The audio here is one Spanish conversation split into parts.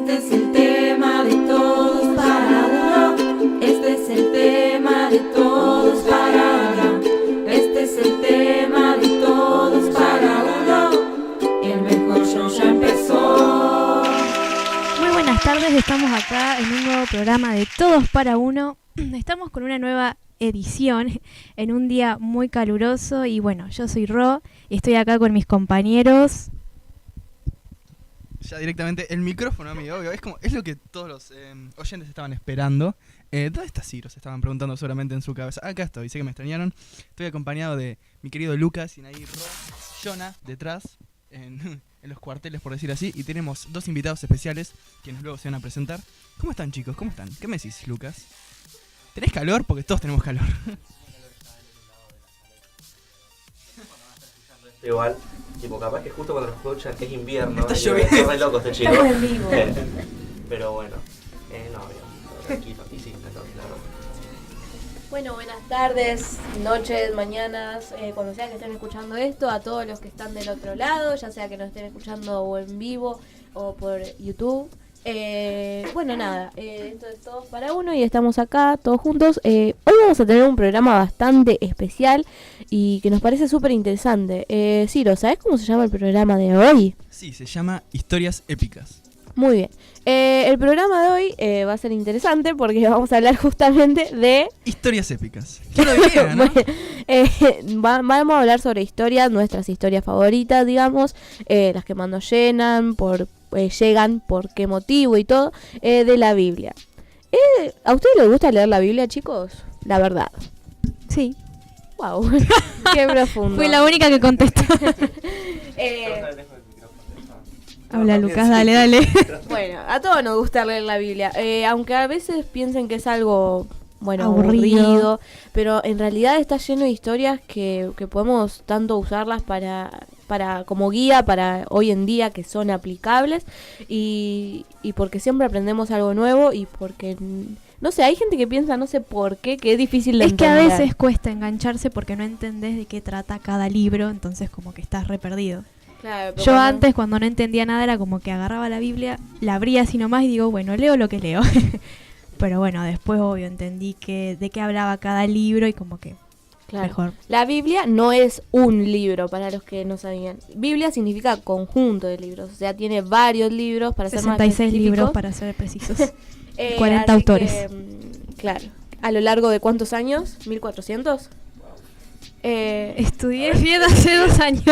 Este es el tema de todos para uno. Este es el tema de todos para uno. Este es el tema de todos para uno. El mejor show ya empezó. Muy buenas tardes, estamos acá en un nuevo programa de Todos para Uno. Estamos con una nueva edición en un día muy caluroso y bueno, yo soy Ro y estoy acá con mis compañeros. Ya directamente el micrófono, amigo, es lo que todos los oyentes estaban esperando. ¿Dónde está Ciro? Se estaban preguntando seguramente en su cabeza. Acá estoy, sé que me extrañaron. Estoy acompañado de mi querido Lucas y ahí Ro, Jonah detrás, en los cuarteles por decir así. Y tenemos dos invitados especiales quienes luego se van a presentar. ¿Cómo están, chicos? ¿Cómo están? ¿Qué me decís, Lucas? ¿Tenés calor? Porque todos tenemos calor. Igual, tipo, capaz que justo cuando lo escuchan es invierno. Está lloviendo. Está re loco este chico. Estamos en vivo. Pero bueno, no, bien, tranquilo. Y sí, está todo claro. Bueno, buenas tardes, noches, mañanas, cuando sea que estén escuchando esto, a todos los que están del otro lado, ya sea que nos estén escuchando o en vivo o por YouTube. Bueno, nada, esto es Todos para Uno y estamos acá todos juntos. Hoy vamos a tener un programa bastante especial y que nos parece súper interesante. Ciro, ¿sabes cómo se llama el programa de hoy? Sí, se llama Historias Épicas. Muy bien. El programa de hoy va a ser interesante porque vamos a hablar justamente de... Historias épicas. ¿Quién lo diría, no? Vamos a hablar sobre historias, nuestras historias favoritas, digamos, las que más nos llenan, llegan, por qué motivo y todo, de la Biblia. ¿A ustedes les gusta leer la Biblia, chicos? La verdad. Sí, Wow, qué profundo. fui la única que contestó. Habla Lucas, dale. Bueno, a todos nos gusta leer la Biblia, aunque a veces piensen que es algo, bueno, Aburrido. aburrido, pero en realidad está lleno de historias que podemos tanto usarlas para como guía para hoy en día, que son aplicables y porque siempre aprendemos algo nuevo y porque, no sé, hay gente que piensa, no sé por qué, que es difícil de Es que a entender. veces cuesta engancharse porque no entendés de qué trata cada libro, entonces como que estás re perdido. Claro, pero Yo cuando- antes, cuando no entendía nada, era como que agarraba la Biblia, la abría así nomás y digo, bueno, leo lo que leo. Pero bueno, después, obvio, entendí de qué hablaba cada libro y como que Claro. mejor. La Biblia no es un libro, para los que no sabían. Biblia significa conjunto de libros, o sea, tiene varios libros para ser más 66 libros específicos. para ser precisos. 40 40 autores. Claro. ¿A lo largo de cuántos años? ¿1400? Estudié bien hace 2 años.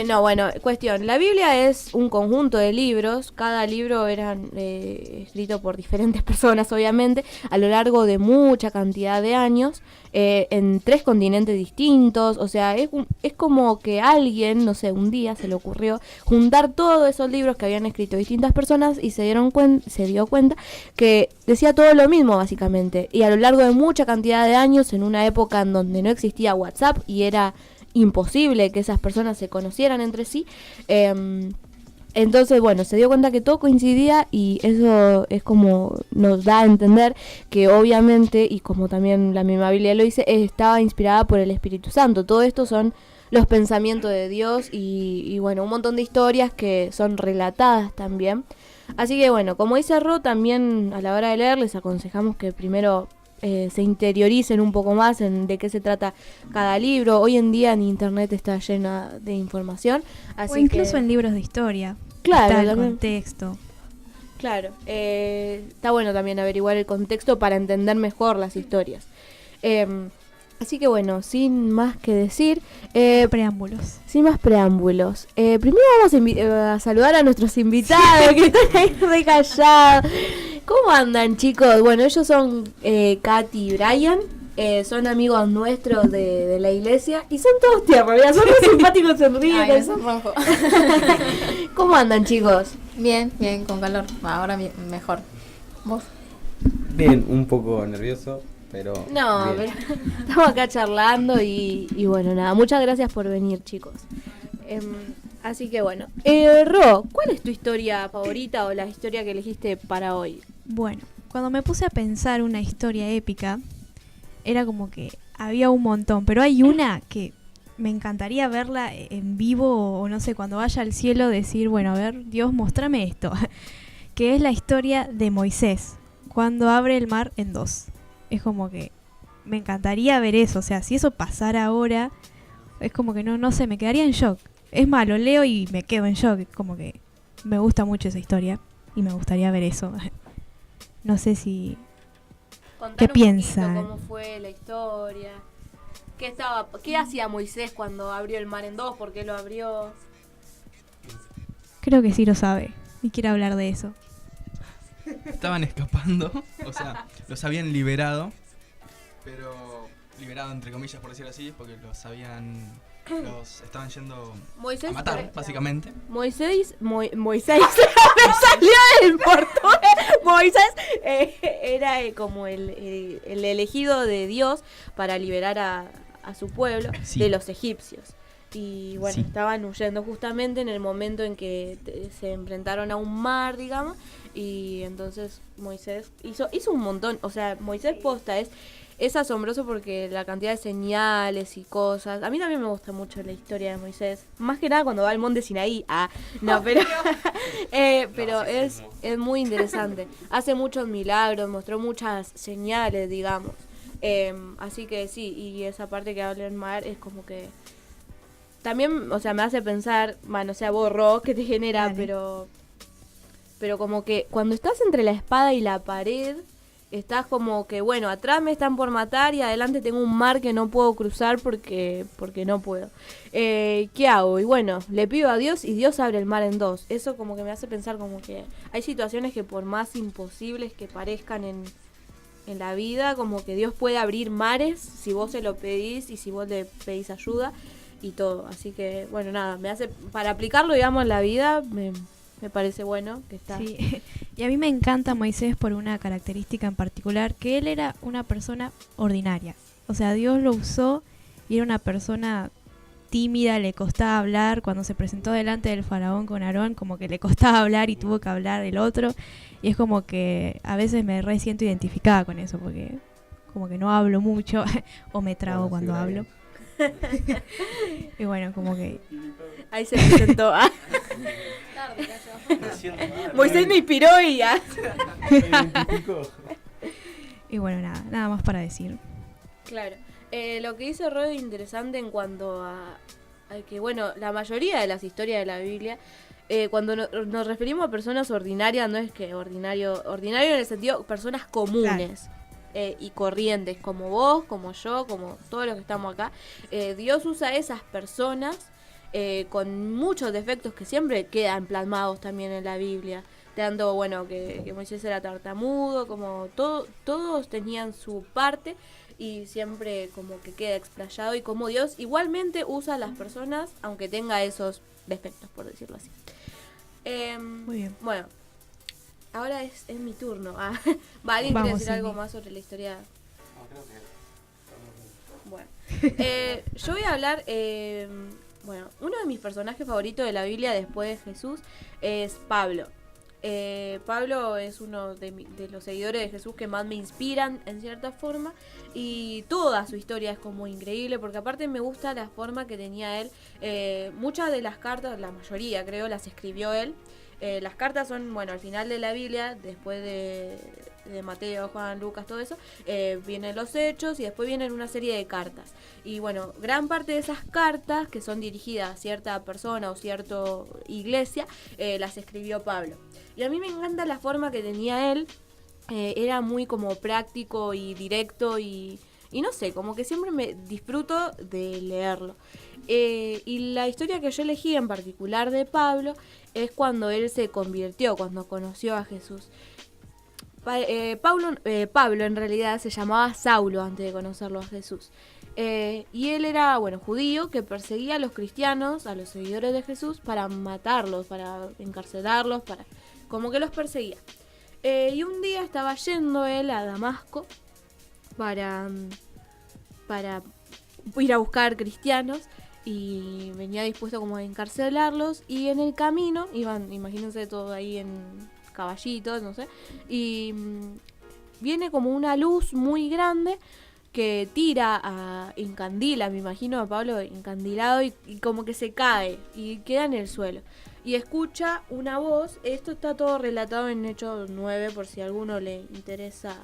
No, bueno, cuestión. La Biblia es un conjunto de libros. Cada libro eran escrito por diferentes personas, obviamente, a lo largo de mucha cantidad de años, en 3 continentes distintos. O sea, es como que alguien, no sé, un día se le ocurrió juntar todos esos libros que habían escrito distintas personas y se dio cuenta que decía todo lo mismo, básicamente. Y a lo largo de mucha cantidad de años, en una época en donde no existía WhatsApp y era imposible que esas personas se conocieran entre sí, entonces bueno, se dio cuenta que todo coincidía y eso es como nos da a entender que obviamente, y como también la misma Biblia lo dice, estaba inspirada por el Espíritu Santo. Todo esto son los pensamientos de Dios y bueno, un montón de historias que son relatadas también. Así que bueno, como dice Ro, también a la hora de leer les aconsejamos que primero se interioricen un poco más en de qué se trata cada libro. Hoy en día en internet está llena de información, así O incluso que, en libros de historia. Claro, Está el también. contexto. claro, está bueno también averiguar el contexto para entender mejor las historias. Así que bueno, sin más que decir, Preámbulos. sin más preámbulos, primero vamos a saludar a nuestros invitados que están ahí re callados. ¿Cómo andan, chicos? Bueno, ellos son Katy y Brian, son amigos nuestros de la iglesia y son todos tiernos, mira, son muy simpáticos, sonríen. Ay, no rojo. ¿Cómo andan, chicos? Bien, con calor. Ahora mejor. ¿Vos? Bien, un poco nervioso, pero No, bien. pero estamos acá charlando y bueno, nada, muchas gracias por venir, chicos. Así que bueno, Ro, ¿cuál es tu historia favorita o la historia que elegiste para hoy? Bueno, cuando me puse a pensar una historia épica, era como que había un montón, pero hay una que me encantaría verla en vivo o no sé, cuando vaya al cielo decir, bueno, a ver, Dios, mostrame esto. que es la historia de Moisés, cuando abre el mar en dos. Es como que me encantaría ver eso, o sea, si eso pasara ahora, es como que no sé, me quedaría en shock. Es más, lo leo y me quedo en shock, como que me gusta mucho esa historia y me gustaría ver eso. No sé si... Contar ¿Qué un piensan? poquito cómo fue la historia. ¿Qué hacía Moisés cuando abrió el mar en dos? ¿Por qué lo abrió? Creo que sí lo sabe y quiere hablar de eso. Estaban escapando, o sea, los habían liberado, pero liberado entre comillas por decirlo así, porque los estaban yendo Moisés a matar, básicamente. Moisés me salió del portugués. Moisés era como el elegido de Dios para liberar a su pueblo Sí. de los egipcios. Y bueno, Sí. estaban huyendo justamente en el momento en que se enfrentaron a un mar, digamos, y entonces Moisés hizo un montón, o sea, Moisés posta es asombroso porque la cantidad de señales y cosas. A mí también me gusta mucho la historia de Moisés, más que nada cuando va al monte Sinaí. Pero es muy interesante. Hace muchos milagros, mostró muchas señales, digamos. Así que sí, y esa parte que habla el mar es como que también, o sea, me hace pensar, bueno, o sea, borró que te genera, Dale. pero como que cuando estás entre la espada y la pared, estás como que, bueno, atrás me están por matar y adelante tengo un mar que no puedo cruzar porque no puedo. ¿Qué hago? Y bueno, le pido a Dios y Dios abre el mar en dos. Eso como que me hace pensar como que hay situaciones que por más imposibles que parezcan en la vida, como que Dios puede abrir mares si vos se lo pedís y si vos le pedís ayuda y todo. Así que, bueno, nada, para aplicarlo, digamos, en la vida, me parece bueno que está. Sí. Y a mí me encanta Moisés por una característica en particular, que él era una persona ordinaria. O sea, Dios lo usó y era una persona tímida, le costaba hablar. Cuando se presentó delante del faraón con Aarón, como que le costaba hablar y tuvo que hablar el otro. Y es como que a veces me siento identificada con eso, porque como que no hablo mucho o me trago cuando hablo. Y bueno, como que... Ahí se presentó. Moisés me inspiró y ya. Y bueno, nada más para decir. Claro. Lo que dice Rod es interesante en cuanto a que, bueno, la mayoría de las historias de la Biblia, cuando nos referimos a personas ordinarias, no es que ordinario en el sentido personas comunes. Y corrientes, como vos, como yo, como todos los que estamos acá. Dios usa esas personas con muchos defectos que siempre quedan plasmados también en la Biblia. Tanto, bueno, que Moisés era tartamudo, como todos tenían su parte y siempre como que queda explayado, y como Dios igualmente usa a las personas aunque tenga esos defectos, por decirlo así. Muy bien. Bueno, ahora es mi turno. ¿Alguien quiere Vamos, decir algo Cindy. más sobre la historia? Bueno, yo voy a hablar, bueno, uno de mis personajes favoritos de la Biblia después de Jesús es Pablo. Pablo es uno de los seguidores de Jesús que más me inspiran en cierta forma, y toda su historia es como increíble, porque aparte me gusta la forma que tenía él. Muchas de las cartas, la mayoría creo, las escribió él. Las cartas son, bueno, al final de la Biblia, después de Mateo, Juan, Lucas, todo eso, vienen los Hechos y después vienen una serie de cartas. Y bueno, gran parte de esas cartas que son dirigidas a cierta persona o cierta iglesia, las escribió Pablo. Y a mí me encanta la forma que tenía él. Era muy como práctico y directo y no sé, como que siempre me disfruto de leerlo. Y la historia que yo elegí en particular de Pablo es cuando él se convirtió, cuando conoció a Jesús. Pablo en realidad se llamaba Saulo antes de conocerlo a Jesús. Y él era, bueno, judío que perseguía a los cristianos, a los seguidores de Jesús, para matarlos, para encarcelarlos, como que los perseguía. Y un día estaba yendo él a Damasco para ir a buscar cristianos, y venía dispuesto como a encarcelarlos, y en el camino iban, imagínense, todo ahí en caballitos, no sé, y viene como una luz muy grande que encandila, me imagino a Pablo encandilado, y como que se cae y queda en el suelo. y escucha una voz. Esto está todo relatado en Hechos 9 por si a alguno le interesa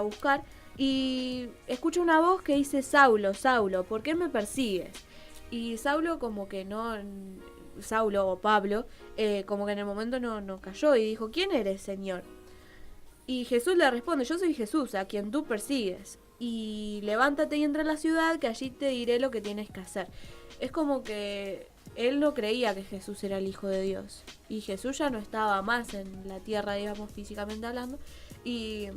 buscar. Y escucha una voz que dice: Saulo, Saulo, ¿por qué me persigues? Y Saulo como que no... Saulo o Pablo, como que en el momento no cayó y dijo: ¿quién eres, Señor? Y Jesús le responde: yo soy Jesús, a quien tú persigues. Y levántate y entra a la ciudad, que allí te diré lo que tienes que hacer. Es como que él no creía que Jesús era el Hijo de Dios. Y Jesús ya no estaba más en la tierra, digamos, físicamente hablando. Y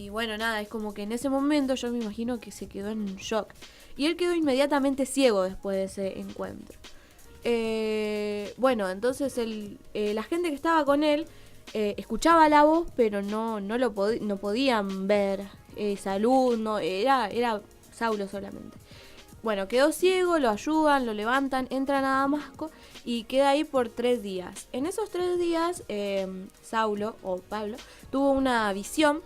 bueno, nada, es como que en ese momento yo me imagino que se quedó en un shock. Y él quedó inmediatamente ciego después de ese encuentro. Bueno, entonces la gente que estaba con él escuchaba la voz, pero no podían ver esa luz, era Saulo solamente. Bueno, quedó ciego, lo ayudan, lo levantan, entran a Damasco y queda ahí por 3 días. En esos 3 días, Saulo, o Pablo, tuvo una visión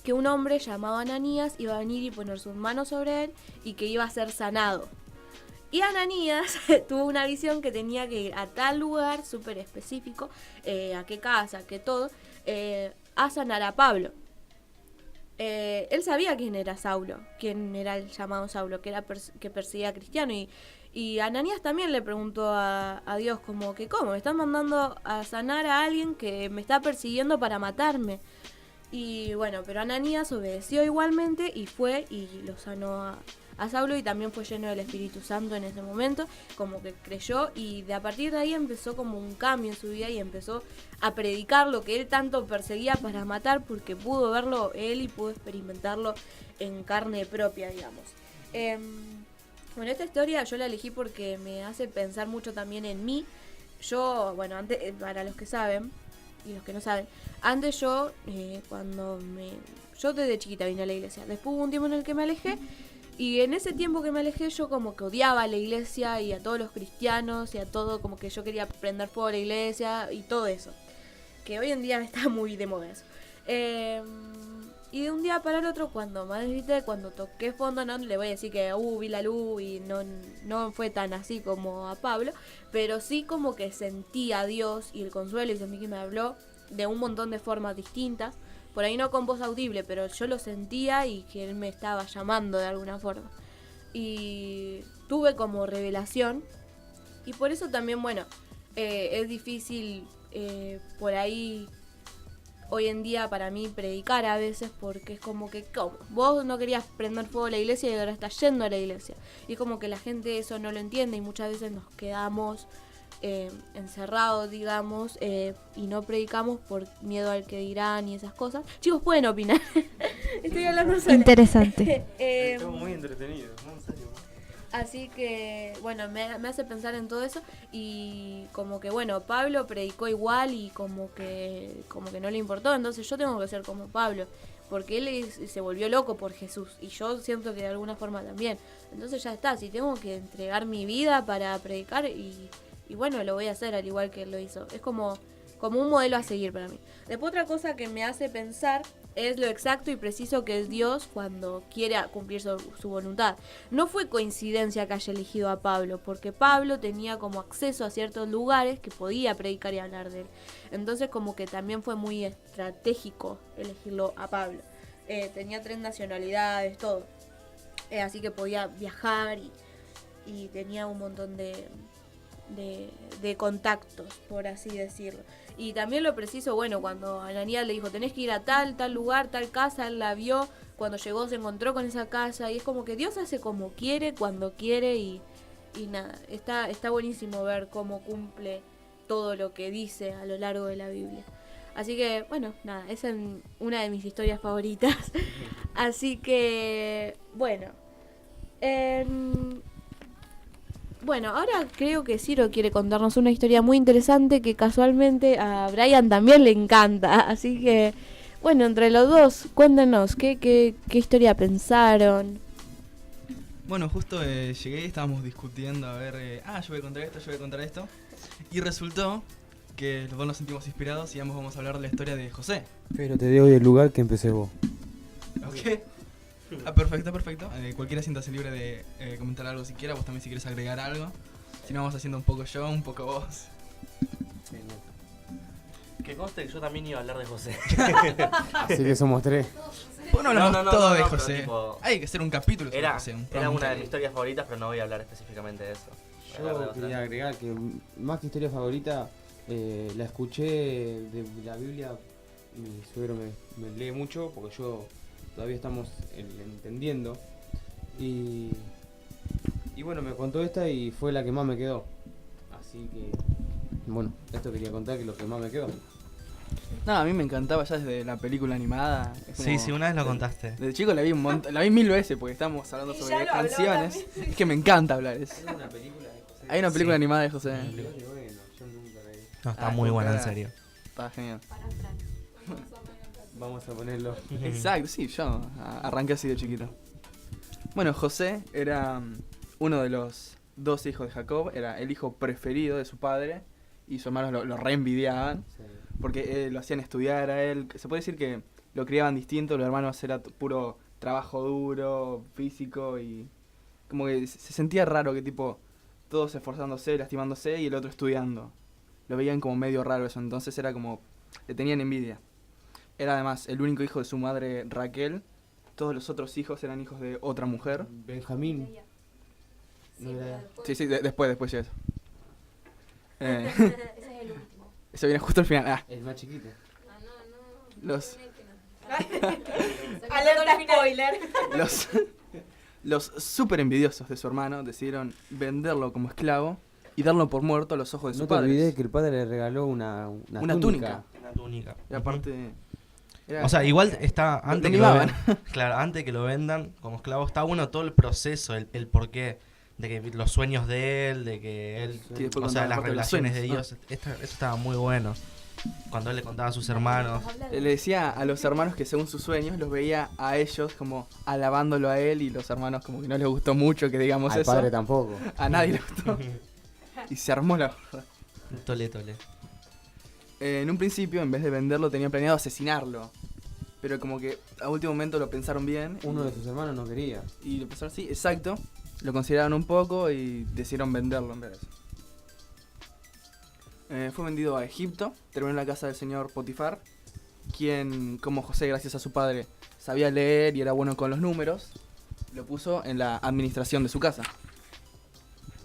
que un hombre llamado Ananías iba a venir y poner sus manos sobre él y que iba a ser sanado. Y Ananías tuvo una visión que tenía que ir a tal lugar súper específico, a qué casa, a qué todo, a sanar a Pablo. Él sabía quién era Saulo, quién era el llamado Saulo, que perseguía a Cristiano. Y Ananías también le preguntó a Dios como que ¿cómo? Me están mandando a sanar a alguien que me está persiguiendo para matarme. Y bueno, pero Ananías obedeció igualmente y fue y lo sanó a Saulo, y también fue lleno del Espíritu Santo en ese momento, como que creyó, y a partir de ahí empezó como un cambio en su vida y empezó a predicar lo que él tanto perseguía para matar, porque pudo verlo él y pudo experimentarlo en carne propia, digamos. Bueno, esta historia yo la elegí porque me hace pensar mucho también en mí. Yo, bueno, antes, para los que saben y los que no saben, antes yo, yo desde chiquita vine a la iglesia. Después hubo un tiempo en el que me alejé, y en ese tiempo que me alejé yo como que odiaba a la iglesia y a todos los cristianos y a todo, como que yo quería prender fuego a la iglesia y todo eso, que hoy en día está muy de moda eso. Y de un día para el otro, cuando me desviste, cuando toqué fondo, no le voy a decir que vi la luz, y no fue tan así como a Pablo, pero sí como que sentí a Dios y el consuelo, y sentí que me habló de un montón de formas distintas. Por ahí no con voz audible, pero yo lo sentía y que él me estaba llamando de alguna forma. Y tuve como revelación. Y por eso también, bueno, es difícil por ahí hoy en día para mí predicar a veces, porque es como que, ¿cómo? Vos no querías prender fuego a la iglesia y ahora estás yendo a la iglesia. Y es como que la gente eso no lo entiende, y muchas veces nos quedamos encerrados, digamos, y no predicamos por miedo al que dirán y esas cosas. Chicos, pueden opinar. Estoy hablando sola. Interesante. Estamos muy entretenidos, ¿no? En serio. Así que, bueno, me hace pensar en todo eso. Y como que, bueno, Pablo predicó igual y como que no le importó. Entonces yo tengo que ser como Pablo, porque él se volvió loco por Jesús, y yo siento que de alguna forma también. Entonces ya está, si tengo que entregar mi vida para predicar, y bueno, lo voy a hacer al igual que él lo hizo. Es como un modelo a seguir para mí. Después, otra cosa que me hace pensar es lo exacto y preciso que es Dios cuando quiere cumplir su voluntad. No fue coincidencia que haya elegido a Pablo, porque Pablo tenía como acceso a ciertos lugares que podía predicar y hablar de él. Entonces como que también fue muy estratégico elegirlo a Pablo. Tenía 3 nacionalidades, todo. Así que podía viajar y tenía un montón de contactos, por así decirlo. Y también lo preciso, bueno, cuando Ananías le dijo tenés que ir a tal lugar, tal casa, él la vio, cuando llegó se encontró con esa casa, y es como que Dios hace como quiere, cuando quiere, y nada, está buenísimo ver cómo cumple todo lo que dice a lo largo de la Biblia. Así que, bueno, nada, esa es una de mis historias favoritas. Así que, bueno. Bueno, ahora creo que Ciro quiere contarnos una historia muy interesante que casualmente a Brian también le encanta. Así que, bueno, entre los dos, cuéntanos, ¿qué historia pensaron? Bueno, justo llegué y estábamos discutiendo, a ver, yo voy a contar esto, yo voy a contar esto. Y resultó que los dos nos sentimos inspirados y ambos vamos a hablar de la historia de José. Pero te doy el lugar que empecé vos. ¿Ok? Perfecto. Cualquiera siéntase libre de comentar algo si quiera, vos también si quieres agregar algo. Si no, vamos haciendo un poco yo, un poco vos. Que conste que yo también iba a hablar de José. Así que somos 3. ¿Por qué no hablamos No, todo de pero José? tipo, Hay que hacer un capítulo sobre Era, José. Un era programa una de mis entero. historias favoritas, pero no voy a hablar específicamente de eso. Voy a hablar de Yo otra. quería agregar que más que historia favorita, la escuché de la Biblia. Mi suegro me lee mucho porque yo todavía estamos entendiendo. Y bueno, me contó esta y fue la que más me quedó. Así que, bueno, esto quería contar que es lo que más me quedó. No, a mí me encantaba ya desde la película animada. Es Sí, como- sí, una vez lo contaste. Desde chico la vi la vi 1000 veces porque estamos hablando sobre canciones. Es que me encanta hablar eso. Hay una película de José. Hay una película Sí. animada de José. Bueno, yo nunca la vi. No, está Ah, muy buena, en cara. serio. Está genial. Vamos a ponerlo. Exacto, sí, yo arranqué así de chiquito. Bueno, José era uno de los 2 hijos de Jacob, era el hijo preferido de su padre y sus hermanos lo reenvidiaban porque lo hacían estudiar a él. Se puede decir que lo criaban distinto, los hermanos era puro trabajo duro, físico y como que se sentía raro que tipo todos esforzándose, lastimándose y el otro estudiando. Lo veían como medio raro eso, entonces era como le tenían envidia. Era además el único hijo de su madre Raquel. Todos los otros hijos eran hijos de otra mujer. Benjamín. No era- Sí, sí, después ya eso. Eso viene justo al final. Ah, el más chiquito. los, Alerta spoiler. los súper envidiosos de su hermano decidieron venderlo como esclavo y darlo por muerto a los ojos de No su te padre. olvides que el padre le regaló una Una túnica. Una túnica. Y aparte... era- O sea, igual está antes que, denimaban. claro, antes de que lo vendan como esclavo, está bueno todo el proceso, el porqué, de que los sueños de él, de que él, Sí, después o sea, contaban las parte de los revelaciones de sueños, Dios, eso estaba muy bueno. Cuando él le contaba a sus hermanos. Le decía a los hermanos que según sus sueños los veía a ellos como alabándolo a él y los hermanos como que no les gustó mucho que digamos Al eso. padre tampoco. A nadie le gustó. Y se armó la verdad. Tole, tole. En un principio, en vez de venderlo, tenían planeado asesinarlo. Pero como que a último momento lo pensaron bien. Uno de sus hermanos no quería. Y lo pensaron así, exacto. Lo consideraron un poco y decidieron venderlo en vez de eso. Fue vendido a Egipto, terminó en la casa del señor Potifar, quien, como José, gracias a su padre, sabía leer y era bueno con los números, lo puso en la administración de su casa.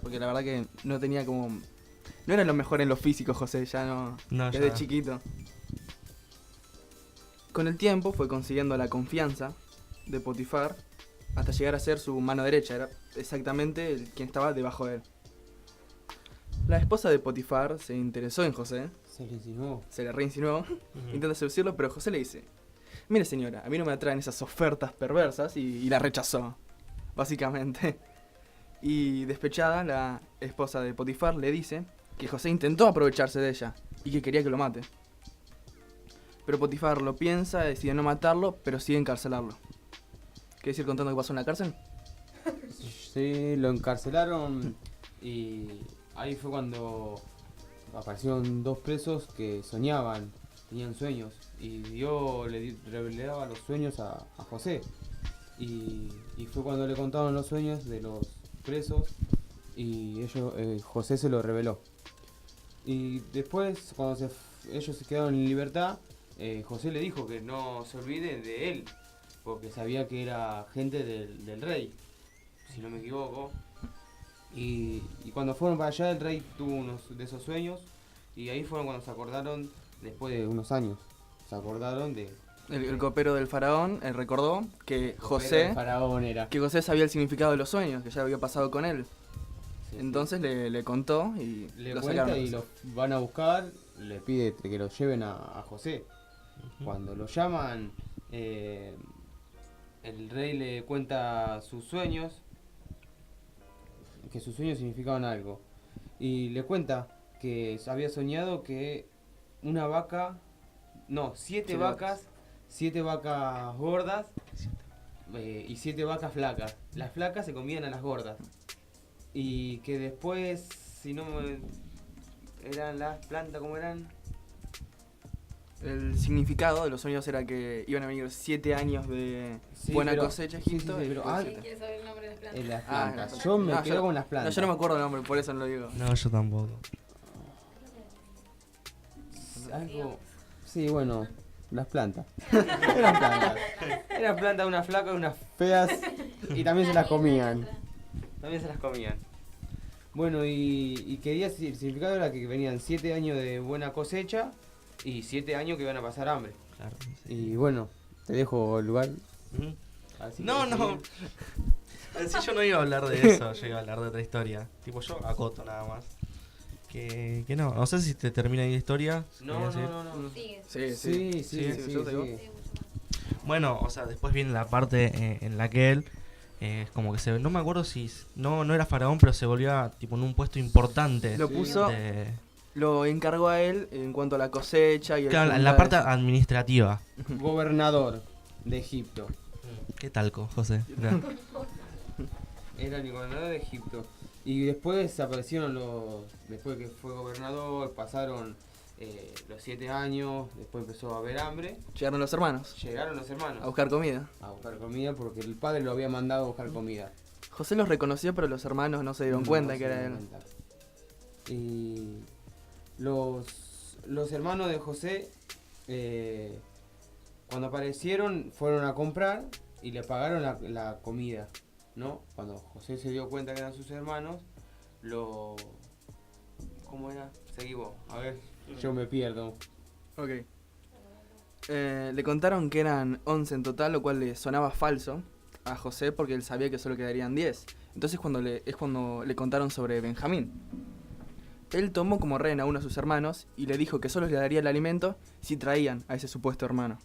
Porque la verdad que no tenía como... No era lo mejor en lo físico, José, ya no... No, desde ya. chiquito. Con el tiempo fue consiguiendo la confianza de Potifar hasta llegar a ser su mano derecha, era exactamente quien estaba debajo de él. La esposa de Potifar se interesó en José, Se le insinuó. se le reinsinuó, intenta seducirlo, pero José le dice, mire señora, a mí no me atraen esas ofertas perversas y la rechazó, básicamente. Y despechada, la esposa de Potifar le dice que José intentó aprovecharse de ella y que quería que lo mate. Pero Potifar lo piensa, decide no matarlo, pero sigue encarcelarlo. ¿Quieres ir contando qué pasó en la cárcel? Sí, lo encarcelaron y ahí fue cuando aparecieron 2 presos que soñaban, tenían sueños y Dios le revelaba los sueños a José y fue cuando le contaron los sueños de los presos y José se lo reveló. Y después cuando ellos se quedaron en libertad, José le dijo que no se olvide de él porque sabía que era gente del rey, si no me equivoco. Y cuando fueron para allá, el rey tuvo unos de esos sueños. Y ahí fueron cuando se acordaron, después de unos años, se acordaron de... El copero del faraón recordó que José, El faraón era. que José sabía el significado de los sueños, que ya había pasado con él. Sí, Entonces le contó y le lo cuenta sacaron. y lo van a buscar, le pide que lo lleven a José. Cuando lo llaman, el rey le cuenta sus sueños, que sus sueños significaban algo. Y le cuenta que había soñado que una vaca, no, 7 vacas, 7 vacas gordas y 7 vacas flacas. Las flacas se comían a las gordas. Y que después, si no me... eran las plantas, ¿cómo eran? el significado de los sueños era que iban a venir 7 años de Sí, buena pero- cosecha a sí, Egipto. sí, y pero después ah, 7. saber el nombre de las plantas? En las Ah, plantas. no, Yo me no, quedo con las plantas. No, yo no me acuerdo el nombre, por eso no lo digo. No, yo tampoco. Algo... Sí, bueno, las plantas. Eran plantas. Eran plantas, unas flacas, unas feas. Y también se las comían. También se las comían. Bueno, y quería decir, el significado era que venían 7 años de buena cosecha y 7 años que iban a pasar hambre. Claro. sí. Y bueno, te dejo el lugar. Ujú. Así No, que no. seguir. Sí, yo no iba a hablar de eso, yo iba a hablar de otra historia. Tipo, yo acoto nada más. Que no sé si te termina ahí la historia. No, ¿querés decir? no. Sigue. Sí, Sí, sí, Sí, sí, yo te digo. sí. Bueno, o sea, después viene la parte en la que él, como que no me acuerdo si, no era faraón, pero se volvía tipo en un puesto importante. Lo Sí. puso, lo encargó a él en cuanto a la cosecha y el Claro, en junta la parte de eso. administrativa. Gobernador de Egipto. ¿Qué talco, José? Mirá. Era el gobernador de Egipto. Y después aparecieron después que fue gobernador, pasaron los 7 años, después empezó a haber hambre. Llegaron los hermanos Llegaron los hermanos a buscar comida. a buscar comida porque el padre lo había mandado a buscar comida. José los reconoció, pero los hermanos no se dieron No cuenta se que era dieron él. cuenta. Y los hermanos de José, cuando aparecieron, fueron a comprar y le pagaron la comida, ¿no? Cuando José se dio cuenta que eran sus hermanos, ¿cómo era? Seguí vos, a ver, yo me pierdo. Ok. Le contaron que eran 11 en total, lo cual le sonaba falso a José porque él sabía que solo quedarían 10. Entonces es cuando le contaron sobre Benjamín. Él tomó como rehén a uno de sus hermanos y le dijo que solo le daría el alimento si traían a ese supuesto hermano.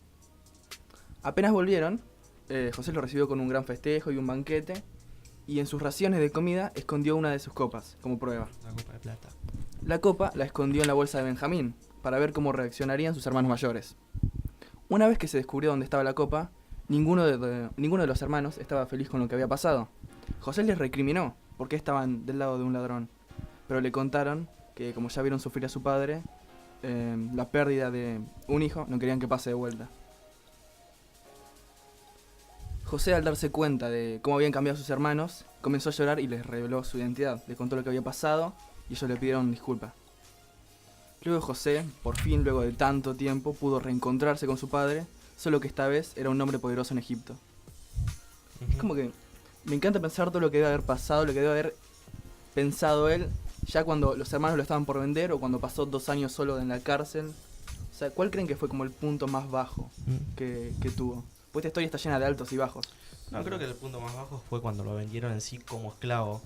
Apenas volvieron, José lo recibió con un gran festejo y un banquete, y en sus raciones de comida escondió una de sus copas, como prueba. La copa de plata. La copa la escondió en la bolsa de Benjamín, para ver cómo reaccionarían sus hermanos mayores. Una vez que se descubrió dónde estaba la copa, ninguno de los hermanos estaba feliz con lo que había pasado. José les recriminó porque estaban del lado de un ladrón, pero le contaron que como ya vieron sufrir a su padre, la pérdida de un hijo, no querían que pase de vuelta. José, al darse cuenta de cómo habían cambiado sus hermanos, comenzó a llorar y les reveló su identidad. Les contó lo que había pasado y ellos le pidieron disculpas. Luego José, por fin, luego de tanto tiempo, pudo reencontrarse con su padre, solo que esta vez era un hombre poderoso en Egipto. Es como que me encanta pensar todo lo que debe haber pasado, lo que debe haber pensado él, ya cuando los hermanos lo estaban por vender o cuando pasó 2 años solo en la cárcel. O sea, ¿cuál creen que fue como el punto más bajo que tuvo? Pues esta historia está llena de altos y bajos. No, creo que el punto más bajo fue cuando lo vendieron en sí como esclavo.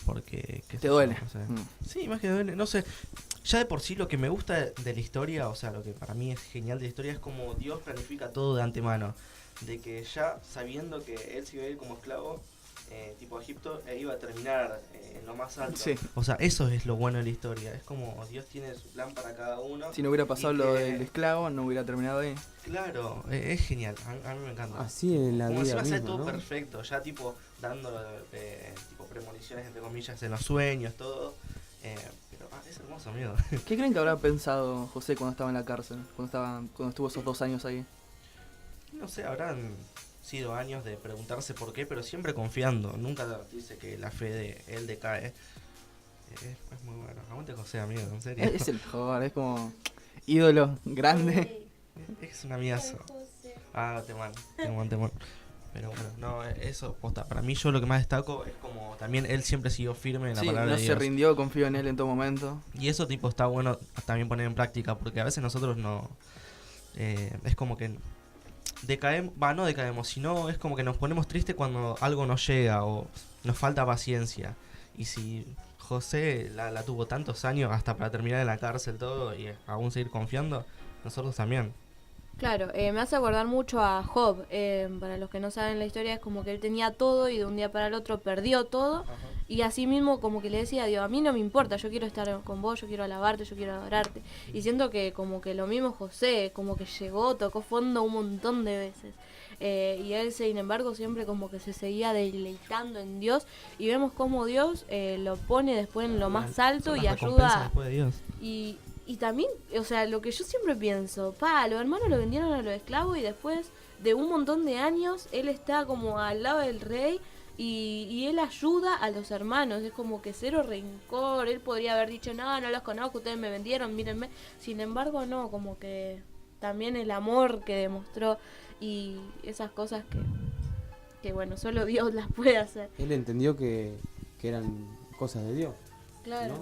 Porque... qué sé Te yo, duele. no sé. Mm. Sí, más que duele, no sé. Ya de por sí lo que me gusta de la historia, o sea, lo que para mí es genial de la historia es como Dios planifica todo de antemano. De que ya sabiendo que él se iba a ir como esclavo, tipo a Egipto, él iba a terminar en lo más alto. Sí. O sea, eso es lo bueno de la historia. Es como Dios tiene su plan para cada uno. Si no hubiera pasado y lo que- del esclavo, no hubiera terminado ahí. Claro, es genial. A mí me encanta. Así en la Como vida encima sale misma, todo ¿no? perfecto, ya tipo dando tipo premoniciones entre comillas en los sueños, todo. Pero es hermoso, amigo. ¿Qué creen que habrá pensado José cuando estaba en la cárcel? Cuando estuvo esos 2 años ahí. No sé, habrán sido años de preguntarse por qué, pero siempre confiando. Nunca dice que la fe de él decae. Es muy bueno. Aguante José, amigo, en serio. Es el mejor, es como ídolo grande. Es un amigazo. Ah, temón. Pero bueno, no, eso, posta. Para mí yo lo que más destaco es como también él siempre siguió firme en la Sí, palabra no de se Dios. rindió, confió en él en todo momento. Y eso tipo está bueno también poner en práctica, porque a veces nosotros no... es como que no decaemos, sino es como que nos ponemos tristes cuando algo nos llega o nos falta paciencia. Y si José la tuvo tantos años hasta para terminar en la cárcel todo y aún seguir confiando, nosotros también. Claro, me hace acordar mucho a Job. Para los que no saben la historia, es como que él tenía todo y de un día para el otro perdió todo. Y así mismo como que le decía a Dios, a mí no me importa, yo quiero estar con vos, yo quiero alabarte, yo quiero adorarte. Y siento que como que lo mismo José, como que llegó, tocó fondo un montón de veces. Y él, sin embargo, siempre como que se seguía deleitando en Dios. Y vemos cómo Dios lo pone después en lo más alto Son y las recompensas ayuda. después de Dios. Y Y también, o sea, lo que yo siempre pienso, los hermanos lo vendieron a los esclavos y después de un montón de años él está como al lado del rey y él ayuda a los hermanos. Es como que cero rencor. Él podría haber dicho, no los conozco, ustedes me vendieron, mírenme. Sin embargo, no, como que también el amor que demostró y esas cosas que bueno, solo Dios las puede hacer. Él entendió que eran cosas de Dios. Claro, ¿no?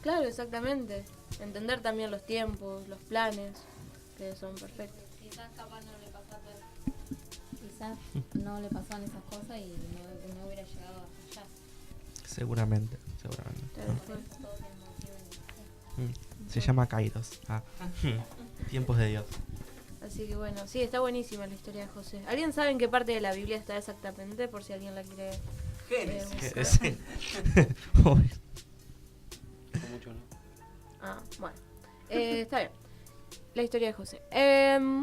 claro, exactamente. Entender también los tiempos, los planes, que son perfectos. Quizás capaz no le pasó a todo. Quizás no le pasaban esas cosas y no hubiera llegado hasta allá. Seguramente. Tal cual. Todo tiene motivo y razón. Se llama Kairos. Tiempos de Dios. Así que bueno, sí, está buenísima la historia de José. ¿Alguien sabe en qué parte de la Biblia está exactamente? Por si alguien la quiere buscar. Sí. Uy. Mucho, ¿no? Ah, bueno. Está bien. La historia de José.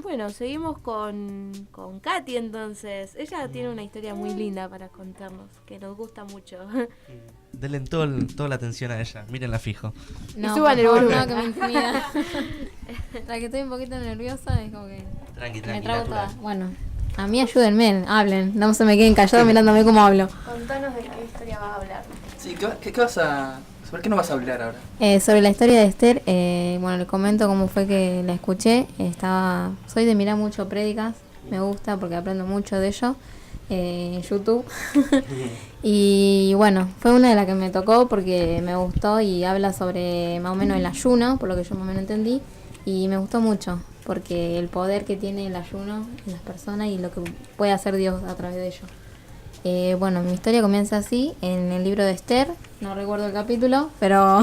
Bueno, seguimos con Katy entonces. Ella tiene una historia muy linda para contarnos, que nos gusta mucho. Denle toda la atención a ella. Mírenla fijo. No, suban por el favor, volumen. no, que me intimida. La que estoy un poquito nerviosa es como que Tranqui, me trago natural. toda. Bueno, a mí ayúdenme, hablen. No se me queden callados mirándome cómo hablo. Contanos de qué historia vas a hablar. Sí, ¿qué vas a...? ¿Sobre qué no vas a hablar ahora? Sobre la historia de Esther, bueno, les comento cómo fue que la escuché. Soy de mirar mucho prédicas, me gusta porque aprendo mucho de ello en YouTube. Y bueno, fue una de las que me tocó porque me gustó y habla sobre más o menos el ayuno, por lo que yo más o menos entendí. Y me gustó mucho porque el poder que tiene el ayuno en las personas y lo que puede hacer Dios a través de ello. Bueno, mi historia comienza así, en el libro de Esther, no recuerdo el capítulo, pero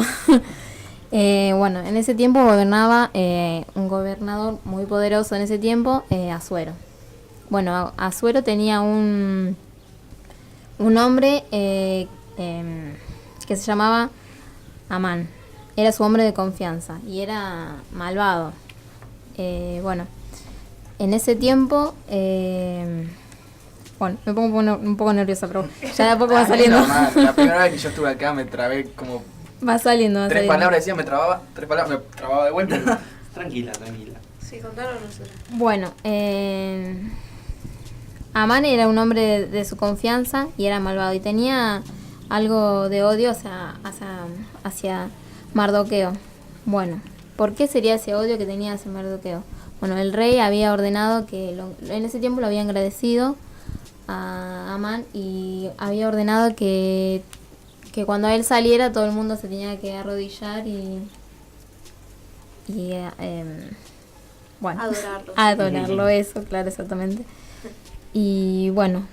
bueno, en ese tiempo gobernaba un gobernador muy poderoso en ese tiempo, Asuero. Bueno, Asuero tenía un hombre que se llamaba Amán, era su hombre de confianza y era malvado. Bueno, en ese tiempo... Bueno, me pongo un poco nerviosa, pero ya de a poco va saliendo. La primera vez que yo estuve acá me trabé como Va saliendo. tres palabras, decía, me trababa de vuelta. Tranquila. Sí, contanos nosotros. Bueno, Amán era un hombre de su confianza y era malvado y tenía algo de odio hacia Mardoqueo. Bueno, ¿por qué sería ese odio que tenía hacia Mardoqueo? Bueno, el rey había ordenado que en ese tiempo lo habían agradecido a Amán y había ordenado que cuando él saliera todo el mundo se tenía que arrodillar y bueno, adorarlo, eso, claro, exactamente. Y bueno,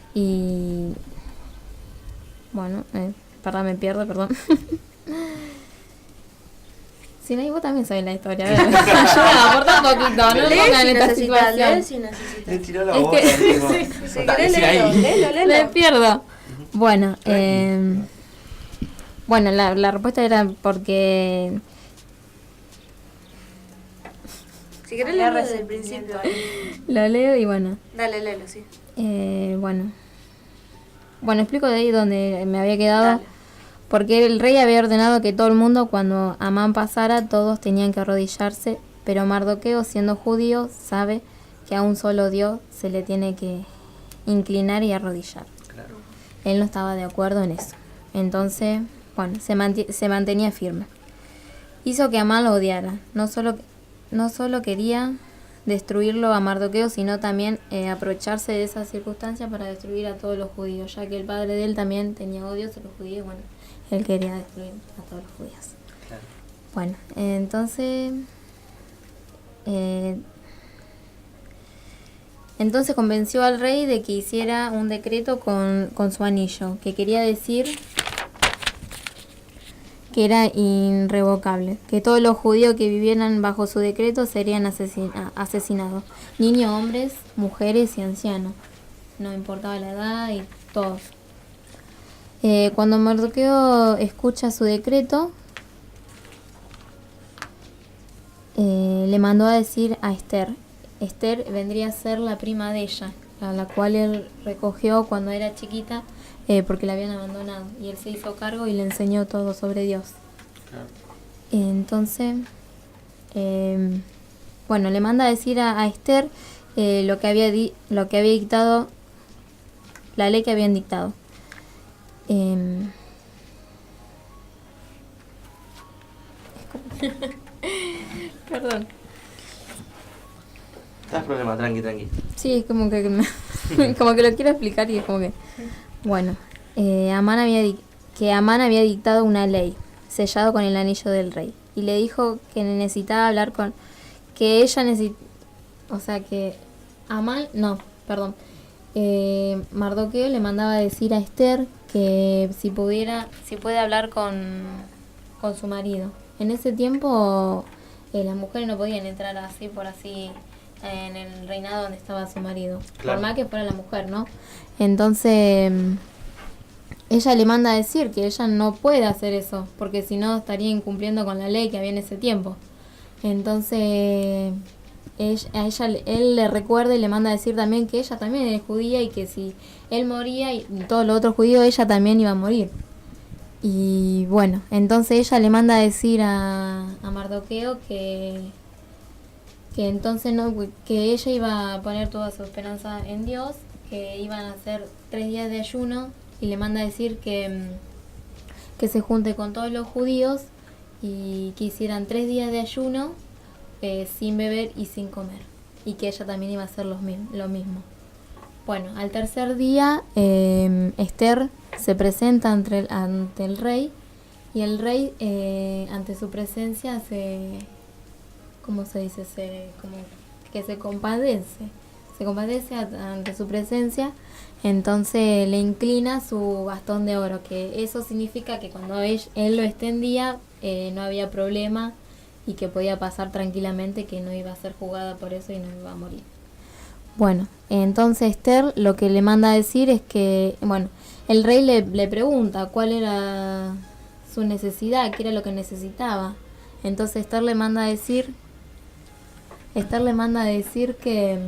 perdón, me pierdo, perdón. Si no, y vos también sabés la historia. Ayuda, aporta un poquito, no me pongan en esta situación. Si necesitas. Le tiró la Es boca, que- digo. Si querés, léelo. Me pierdo. Bueno, bueno, la respuesta era porque... Si querés, léelo desde el principio. Lo leo y bueno. Dale, léelo, sí. Bueno, explico de ahí donde me había quedado. Dale. Porque el rey había ordenado que todo el mundo, cuando Amán pasara, todos tenían que arrodillarse, pero Mardoqueo, siendo judío, sabe que a un solo Dios se le tiene que inclinar y arrodillar. Claro. Él no estaba de acuerdo en eso. Entonces, bueno, se mantenía firme. Hizo que Amán lo odiara. No solo quería destruirlo a Mardoqueo, sino también aprovecharse de esa circunstancia para destruir a todos los judíos, ya que el padre de él también tenía odios a los judíos. Bueno, él quería destruir a todos los judíos. Claro. Bueno, entonces convenció al rey de que hiciera un decreto con su anillo, que quería decir que era irrevocable, que todos los judíos que vivieran bajo su decreto serían asesinados, niños, hombres, mujeres y ancianos, no importaba la edad y todos. Cuando Mardoqueo escucha su decreto, le mandó a decir a Esther. Esther vendría a ser la prima de ella, a la cual él recogió cuando era chiquita, porque la habían abandonado. Y él se hizo cargo y le enseñó todo sobre Dios. Claro. Entonces, bueno, le manda a decir a Esther lo que había dictado, la ley que habían dictado. Perdón. ¿Estás problema? Tranqui. Sí, es como que como que lo quiero explicar y es como que... Bueno, Amán había dictado una ley, sellado con el anillo del rey. Y le dijo que necesitaba hablar con... Que ella necesitaba... O sea que... Amán... No, perdón. Mardoqueo le mandaba a decir a Esther que si puede hablar con su marido. En ese tiempo las mujeres no podían entrar así por así en el reinado donde estaba su marido, Claro. por más que fuera la mujer, ¿no? Entonces ella le manda a decir que ella no puede hacer eso, porque si no estaría incumpliendo con la ley que había en ese tiempo. Entonces él le recuerda y le manda a decir también que ella también es judía y que si él moría y todos los otros judíos, ella también iba a morir. Y bueno, entonces ella le manda a decir a Mardoqueo que entonces no, que ella iba a poner toda su esperanza en Dios, que iban a hacer 3 días de ayuno, y le manda a decir que se junte con todos los judíos y que hicieran 3 días de ayuno sin beber y sin comer, y que ella también iba a hacer lo mismo. Bueno, al tercer día Esther se presenta ante el rey, y el rey ante su presencia ¿cómo se dice? Como que se compadece ante su presencia. Entonces le inclina su bastón de oro, que eso significa que cuando él lo extendía no había problema y que podía pasar tranquilamente, que no iba a ser juzgada por eso y no iba a morir. Bueno, entonces Esther lo que le manda a decir es que, bueno, el rey le pregunta cuál era su necesidad, qué era lo que necesitaba. Entonces Esther le manda a decir que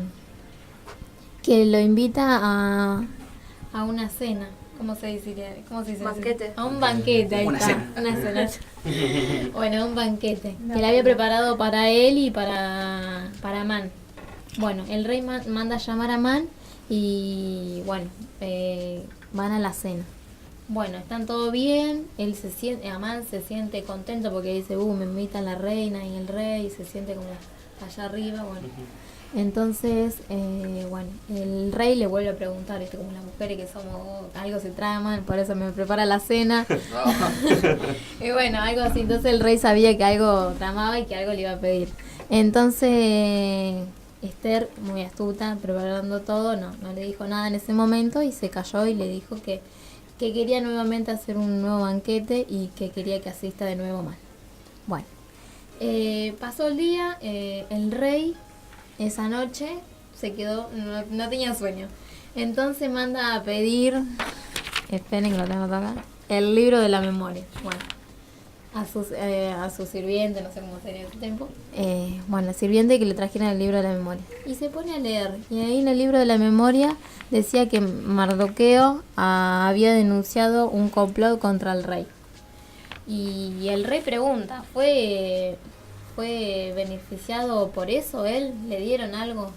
lo invita a una cena. ¿Cómo se dice? Banquete. A un banquete, ahí Una está. cena. Una cena. Bueno, un banquete que le había preparado para él y para Amán. Bueno, el rey manda a llamar a Amán y bueno, van a la cena. Bueno, están todo bien, Amán se siente contento porque dice, me invitan la reina y el rey, y se siente como allá arriba, bueno. Entonces, bueno, el rey le vuelve a preguntar, como las mujeres que somos, algo se traman, por eso me prepara la cena. Y bueno, algo así, entonces el rey sabía que algo tramaba y que algo le iba a pedir. Entonces Esther, muy astuta, preparando todo, no le dijo nada en ese momento y se calló y le dijo que quería nuevamente hacer un nuevo banquete y que quería que asista de nuevo Amán. Bueno, pasó el día, el rey esa noche se quedó, no tenía sueño. Entonces manda a pedir, esperen que lo tengo acá, el libro de la memoria. Bueno, a su sirviente, no sé cómo sería ese tiempo. Bueno, el sirviente que le trajeran el libro de la memoria. Y se pone a leer. Y ahí en el libro de la memoria decía que Mardoqueo había denunciado un complot contra el rey. Y el rey pregunta, ¿fue beneficiado por eso él? ¿Le dieron algo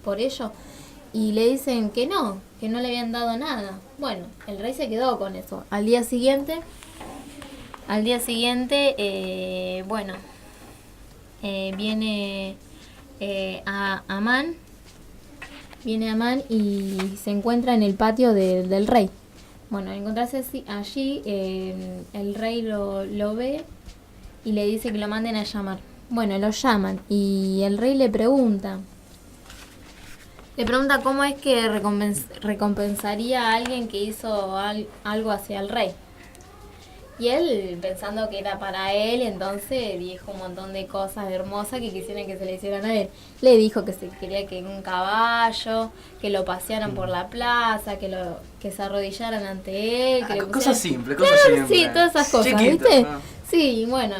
por ello? Y le dicen que no le habían dado nada. Bueno, el rey se quedó con eso. Al día siguiente, bueno, viene Amán y se encuentra en el patio del rey. Bueno, al encontrarse allí, el rey lo ve y le dice que lo manden a llamar. Bueno, lo llaman y el rey le pregunta cómo es que recompensaría a alguien que hizo algo hacia el rey. Y él, pensando que era para él, entonces dijo un montón de cosas hermosas que quisieran que se le hicieran a él. Le dijo que se quería que un caballo, que lo pasearan por la plaza, que se arrodillaran ante él. Que le Cosas simples, Sí, todas esas cosas, Chiquitas, ¿viste? ¿no? Sí, bueno,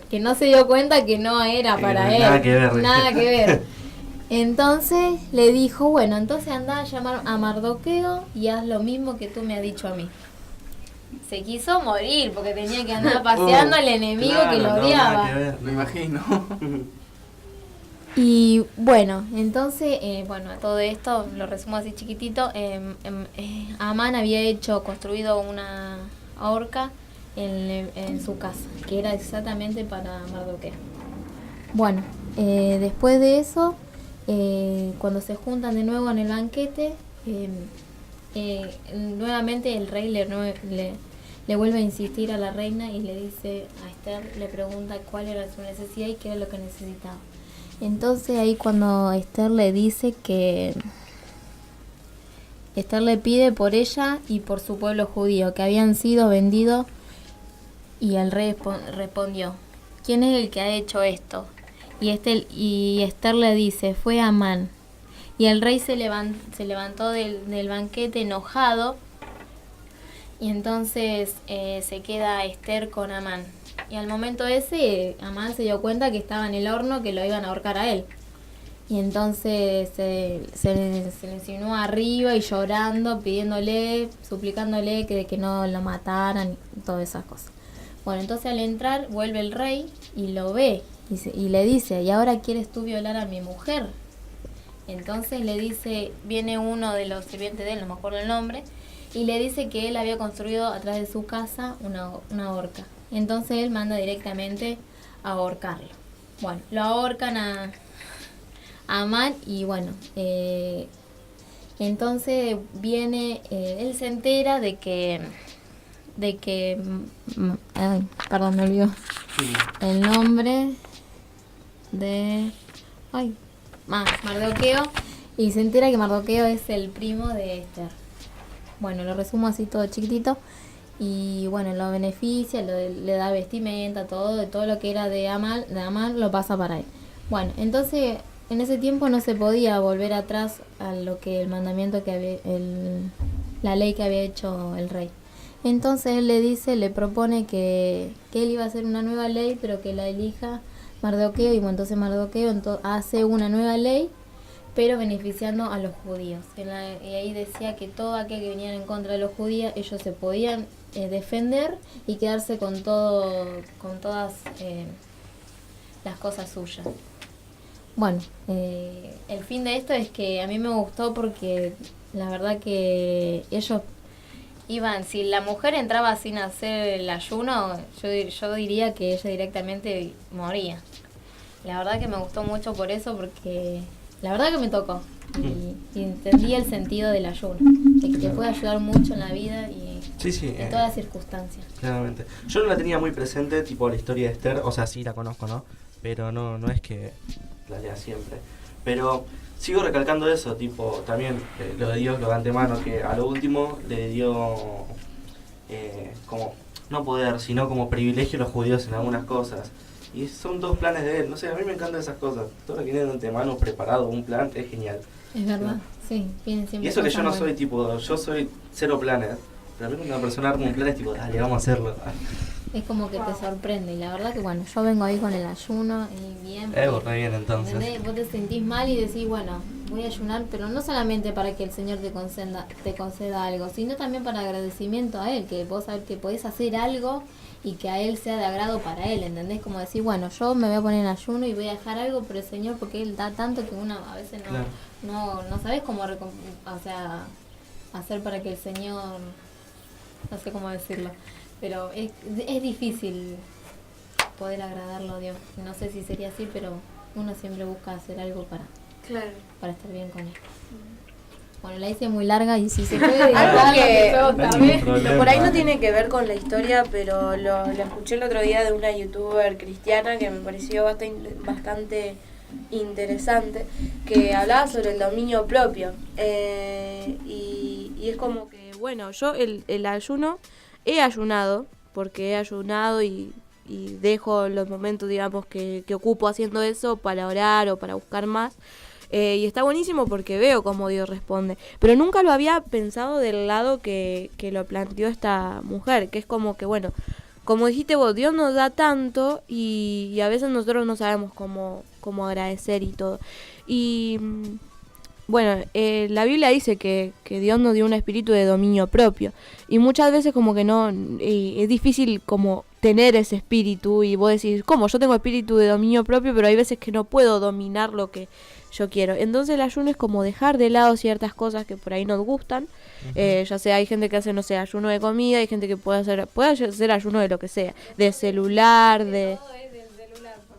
que no se dio cuenta que no era para él. Nada que ver. Nada que ver. Entonces le dijo, bueno, entonces anda a llamar a Mardoqueo y haz lo mismo que tú me has dicho a mí. se quiso morir porque tenía que andar paseando al enemigo que lo odiaba. Me imagino. Y bueno, entonces, a todo esto, lo resumo así chiquitito, Amán había construido una horca en su casa, que era exactamente para Mardoqueo. Bueno, después de eso, cuando se juntan de nuevo en el banquete, nuevamente el rey le vuelve a insistir a la reina y le dice a Esther, le pregunta cuál era su necesidad y qué era lo que necesitaba. Entonces ahí cuando Esther le dice que Esther le pide por ella y por su pueblo judío que habían sido vendidos, y el rey respondió, ¿quién es el que ha hecho esto? Y Esther le dice, fue Amán. Y el rey se levantó del banquete enojado, y entonces se queda Esther con Amán. Y al momento ese, Amán se dio cuenta que estaba en el horno, que lo iban a ahorcar a él. Y entonces se le insinuó arriba y llorando, pidiéndole, suplicándole que no lo mataran y todas esas cosas. Bueno, entonces al entrar vuelve el rey y lo ve y le dice, ¿y ahora quieres tú violar a mi mujer? Entonces le dice, viene uno de los sirvientes de él, no me acuerdo el nombre, y le dice que él había construido atrás de su casa una horca. Entonces él manda directamente a ahorcarlo. Bueno, lo ahorcan a Amán y bueno, entonces viene, él se entera de que perdón, me olvidó el nombre de Mardoqueo, y se entera que Mardoqueo es el primo de Esther. Bueno, lo resumo así todo chiquitito. Y bueno, lo beneficia, le da vestimenta, todo lo que era de Amán lo pasa para él. Bueno, entonces en ese tiempo no se podía volver atrás a lo que el mandamiento que había, la ley que había hecho el rey. Entonces él le propone que él iba a hacer una nueva ley, pero que la elija Mardoqueo, y bueno, entonces Mardoqueo hace una nueva ley, pero beneficiando a los judíos. Y ahí decía que todo aquel que viniera en contra de los judíos, ellos se podían defender y quedarse con todas las cosas suyas. Bueno, el fin de esto es que a mí me gustó porque la verdad que ellos si la mujer entraba sin hacer el ayuno, yo diría que ella directamente moría. La verdad que me gustó mucho por eso, porque la verdad que me tocó y entendí el sentido del ayuno, de que te puede ayudar mucho en la vida y en todas las circunstancias. Claramente. Yo no la tenía muy presente, tipo la historia de Esther, o sea, sí la conozco, ¿no? Pero no es que la lea siempre. Pero sigo recalcando eso, tipo, también lo de Dios, lo de antemano, que a lo último le dio como, no poder, sino como privilegio a los judíos en algunas cosas. Y son todos planes de él, no sé, a mí me encantan esas cosas. Todo lo que viene de antemano preparado, un plan, es genial. Es verdad, sí, vienen siempre. Y eso que yo no buenas. soy tipo, yo soy cero planes, pero a mí cuando una persona arma un plan es tipo, dale, vamos a hacerlo. Es como que te sorprende, y la verdad que bueno, yo vengo ahí con el ayuno y bien. Re bien entonces. ¿Entendés? Vos te sentís mal y decís, bueno, voy a ayunar, pero no solamente para que el Señor te conceda algo, sino también para agradecimiento a Él, que vos sabés que podés hacer algo y que a Él sea de agrado para Él, ¿entendés? Como decir, bueno, yo me voy a poner en ayuno y voy a dejar algo por el Señor, porque Él da tanto que uno a veces no sabés cómo hacer para que el Señor, no sé cómo decirlo, pero es difícil poder agradarlo a Dios. No sé si sería así, pero uno siempre busca hacer algo para estar bien con Él. Bueno, la hice muy larga y si se puede Algo que por ahí no ¿eh? tiene que ver con la historia, pero lo escuché el otro día de una youtuber cristiana que me pareció bastante interesante, que hablaba sobre el dominio propio. Y es como que, bueno, yo el ayuno he ayunado, porque he ayunado y dejo los momentos, digamos, que ocupo haciendo eso para orar o para buscar más. Y está buenísimo porque veo cómo Dios responde. Pero nunca lo había pensado del lado que lo planteó esta mujer, que es como que, bueno, como dijiste vos, Dios nos da tanto y a veces nosotros no sabemos cómo agradecer y todo. Y bueno, la Biblia dice que Dios nos dio un espíritu de dominio propio. Y muchas veces como que no, es difícil como tener ese espíritu y vos decís, ¿cómo? Yo tengo espíritu de dominio propio, pero hay veces que no puedo dominar lo que yo quiero. Entonces el ayuno es como dejar de lado ciertas cosas que por ahí nos gustan. Ya sea, hay gente que hace, no sé, ayuno de comida, hay gente que puede hacer ayuno de lo que sea, de celular, de...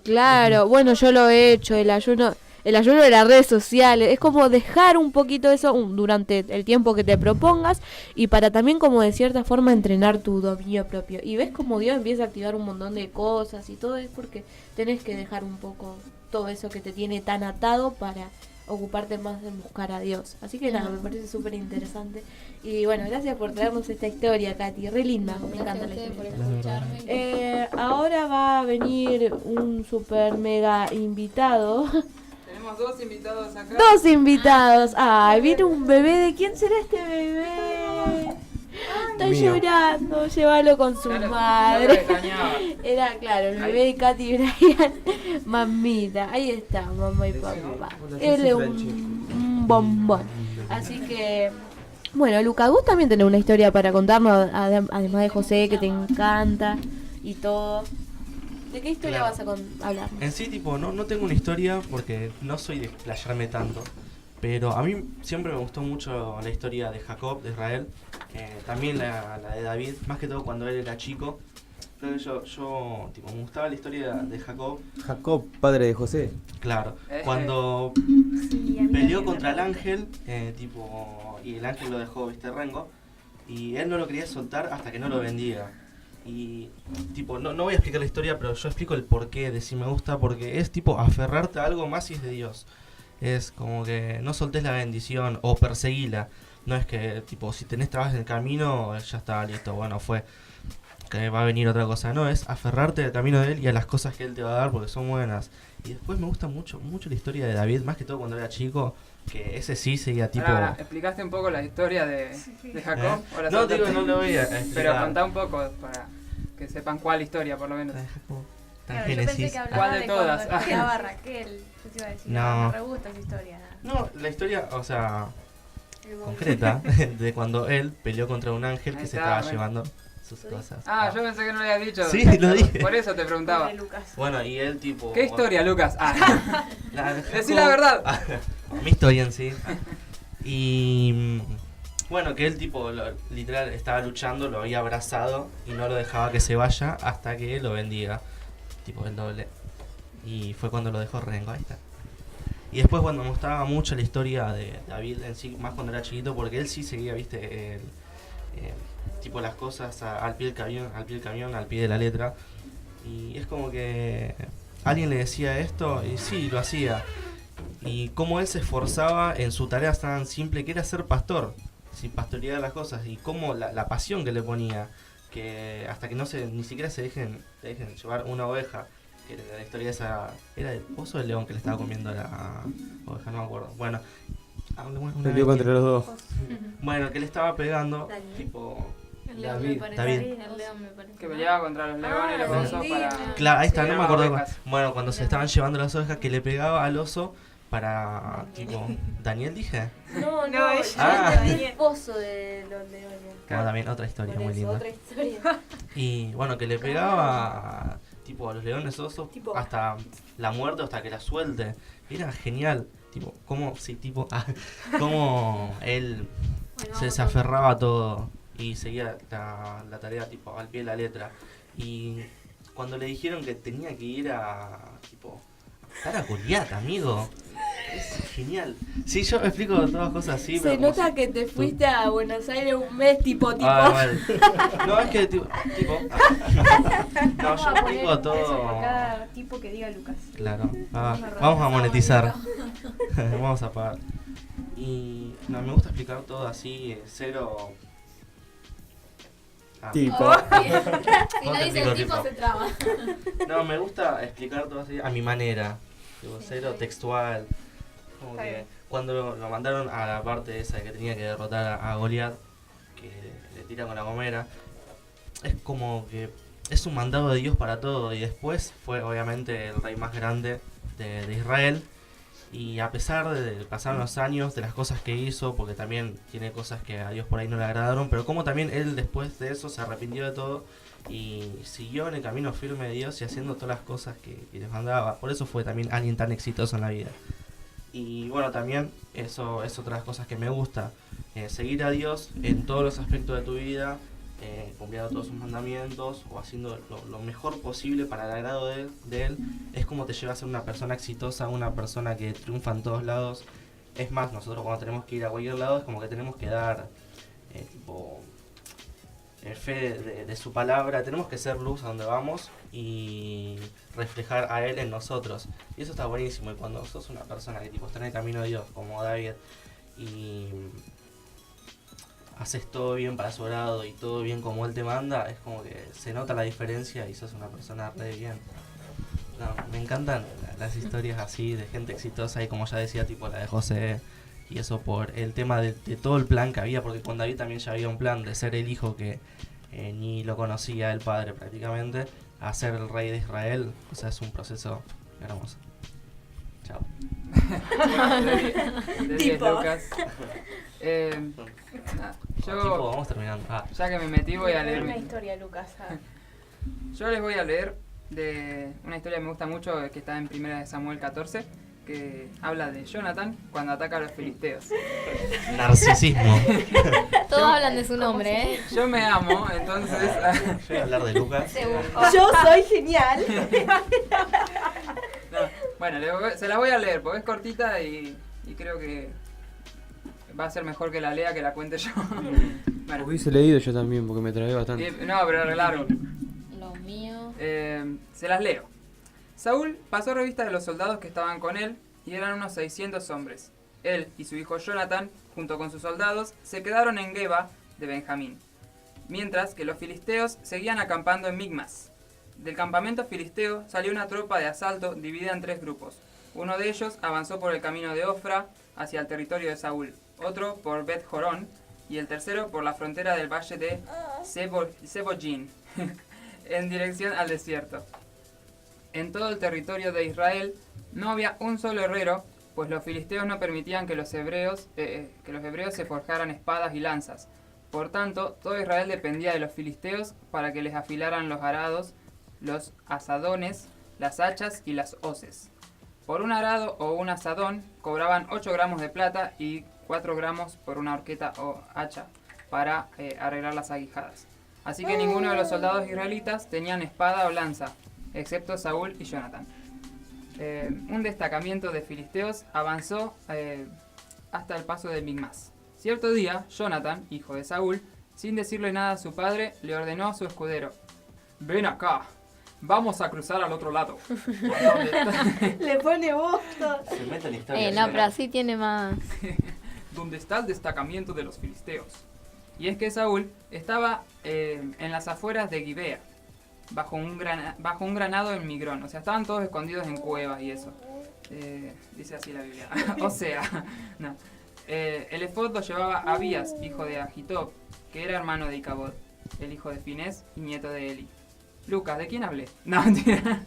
Claro, bueno, yo lo he hecho, el ayuno de las redes sociales, es como dejar un poquito eso durante el tiempo que te propongas y para también como de cierta forma entrenar tu dominio propio. Y ves como Dios empieza a activar un montón de cosas y todo es porque tenés que dejar un poco todo eso que te tiene tan atado para ocuparte más en buscar a Dios. Así que nada, me parece súper interesante. Y bueno, gracias por traernos esta historia, Katy, re linda, me encanta la historia. Ahora va a venir un super mega invitado. Tenemos 2 invitados acá. 2 invitados. Ay, viene un bebé. ¿De quién será este bebé? Está llorando. Llévalo con su madre. Era, claro, el bebé de Katy y Brian. Mamita. Ahí está, mamá y papá. Él es un bombón. Así que... Bueno, Lucas, vos también tenés una historia para contarnos, además de José, que te encanta y todo. ¿De qué historia vas a hablar? En sí, tipo, no tengo una historia porque no soy de explayarme tanto. Pero a mí siempre me gustó mucho la historia de Jacob, de Israel. También la de David, más que todo cuando él era chico. Creo que yo tipo, me gustaba la historia de Jacob. Jacob, padre de José. Claro, cuando peleó contra el ángel, y el ángel lo dejó, viste, rengo. Y él no lo quería soltar hasta que no lo bendiga. Y tipo, no voy a explicar la historia, pero yo explico el porqué de si me gusta, porque es tipo aferrarte a algo más si es de Dios. Es como que no soltés la bendición o perseguila. No es que tipo, si tenés trabas en el camino, ya está listo, bueno, fue, que va a venir otra cosa. No, es aferrarte al camino de él y a las cosas que él te va a dar porque son buenas. Y después me gusta mucho la historia de David, más que todo cuando era chico, que ese sí seguía tipo... Ahora, ¿explicaste un poco la historia de Jacob? No, digo, no lo voy a explicar. Pero contá un poco para que sepan cuál historia, por lo menos. Claro, yo pensé que hablaba ¿Cuál de todas? Cuando quedaba Raquel. Yo te iba a decir, no, me re gusta esa historia. No, la historia, o sea, concreta, de cuando él peleó contra un ángel que se estaba llevando sus cosas. Yo pensé que no lo habías dicho. Sí, lo dije. Por eso te preguntaba. Bueno, y él tipo... ¿Qué historia, Lucas? Decí la verdad. Mi historia en sí. Y... Bueno, que él tipo, literal, estaba luchando, lo había abrazado y no lo dejaba que se vaya hasta que lo bendiga. Tipo, el doble. Y fue cuando lo dejó rengo, ahí está. Y después, bueno, me gustaba mucho la historia de David en sí, más cuando era chiquito, porque él sí seguía, viste, tipo las cosas al pie del camión, al pie de la letra. Y es como que alguien le decía esto y sí, lo hacía. Y cómo él se esforzaba en su tarea tan simple que era ser pastor, sin pastorear las cosas. Y cómo la pasión que le ponía, que hasta que ni siquiera se dejen llevar una oveja. Que la historia esa era del oso o del león que le estaba comiendo la oveja, no me acuerdo. Bueno, peleó contra los dos. Bueno, que le estaba pegando, tipo... David. El león me parece. Que peleaba contra los leones y los osos para... Claro, ahí está, no me acuerdo. Ovejas. Bueno, cuando se estaban llevando las ovejas, que le pegaba al oso para, tipo... ¿Daniel dije? No, el esposo de los leones. Bueno, también otra historia muy linda. Otra historia. Y bueno, que le pegaba... tipo a los leones osos hasta la muerte, hasta que la suelte. Era genial, tipo, cómo él se aferraba a todo y seguía la tarea tipo al pie de la letra. Y cuando le dijeron que tenía que ir a matar a Goliat, amigo, es genial. Sí, yo explico todas cosas así, Se nota que te fuiste a Buenos Aires un mes tipo. Vale. No, es que tipo no, yo explico todo. Por cada tipo que diga Lucas. Claro. Vamos a monetizar. Vamos a pagar. Y no, me gusta explicar todo así, cero. Tipo. Si no dice el tipo se traba. No, me gusta explicar todo así a mi manera. Tipo, cero textual. Como que cuando lo mandaron a la parte esa que tenía que derrotar a Goliat, que le tira con la gomera, es como que es un mandado de Dios para todo. Y después fue obviamente el rey más grande de Israel. Y a pesar de pasar los años, de las cosas que hizo, porque también tiene cosas que a Dios por ahí no le agradaron, pero como también él después de eso se arrepintió de todo y siguió en el camino firme de Dios y haciendo todas las cosas que les mandaba. Por eso fue también alguien tan exitoso en la vida. Y bueno, también eso es otra de las cosas que me gusta, seguir a Dios en todos los aspectos de tu vida, cumpliendo todos sus mandamientos o haciendo lo mejor posible para el agrado de él, es como te lleva a ser una persona exitosa, una persona que triunfa en todos lados. Es más, nosotros cuando tenemos que ir a cualquier lado es como que tenemos que dar fe de su palabra, tenemos que ser luz a donde vamos y reflejar a él en nosotros, y eso está buenísimo. Y cuando sos una persona que tipo está en el camino de Dios como David y haces todo bien para su grado y todo bien como él te manda, es como que se nota la diferencia y sos una persona re bien. No, me encantan las historias así de gente exitosa, y como ya decía, tipo la de José, y eso por el tema de todo el plan que había, porque con David también ya había un plan de ser el hijo que ni lo conocía el padre prácticamente, a ser el rey de Israel. O sea, es un proceso hermoso. Chao. Tipo. Lucas. Tipo, vamos terminando. Ya que me metí voy a leer Una historia, Lucas. Yo les voy a leer de una historia que me gusta mucho, que está en 1 Samuel 14, que habla de Jonathan cuando ataca a los filisteos. Narcisismo. Todos hablan de su nombre, ¿eh? Yo me amo, entonces... Yo voy a hablar de Lucas. Yo soy genial. No, bueno, se la voy a leer porque es cortita y creo que va a ser mejor que la lea que la cuente yo. Bueno. Hubiese leído yo también porque me trabé bastante. No, pero largo. Lo mío. Se las leo. Saúl pasó revista de los soldados que estaban con él y eran unos 600 hombres. Él y su hijo Jonathan, junto con sus soldados, se quedaron en Geba de Benjamín, mientras que los filisteos seguían acampando en Migmas. Del campamento filisteo salió una tropa de asalto dividida en 3 grupos. Uno de ellos avanzó por el camino de Ofra hacia el territorio de Saúl, otro por Bet Jorón y el tercero por la frontera del valle de Sebojin, en dirección al desierto. En todo el territorio de Israel no había un solo herrero, pues los filisteos no permitían que los hebreos se forjaran espadas y lanzas. Por tanto, todo Israel dependía de los filisteos para que les afilaran los arados, los asadones, las hachas y las hoces. Por un arado o un asadón cobraban 8 gramos de plata y 4 gramos por una horqueta o hacha para arreglar las aguijadas. Así que ninguno de los soldados israelitas tenían espada o lanza, excepto Saúl y Jonathan. Un destacamiento de filisteos avanzó hasta el paso de Migmas. Cierto día, Jonathan, hijo de Saúl, sin decirle nada a su padre, le ordenó a su escudero: «Ven acá, vamos a cruzar al otro lado». Le pone voz. Se mete en la historia. No, pero así tiene más. Donde está el destacamiento de los filisteos. Y es que Saúl estaba en las afueras de Gibea, bajo un granado en Migrón. O sea, estaban todos escondidos en cuevas y eso. Dice así la Biblia. O sea, no. El efod lo llevaba Abías, hijo de Agitob, que era hermano de Icabod, el hijo de Finés y nieto de Eli. Lucas, ¿de quién hablé? No, mentira.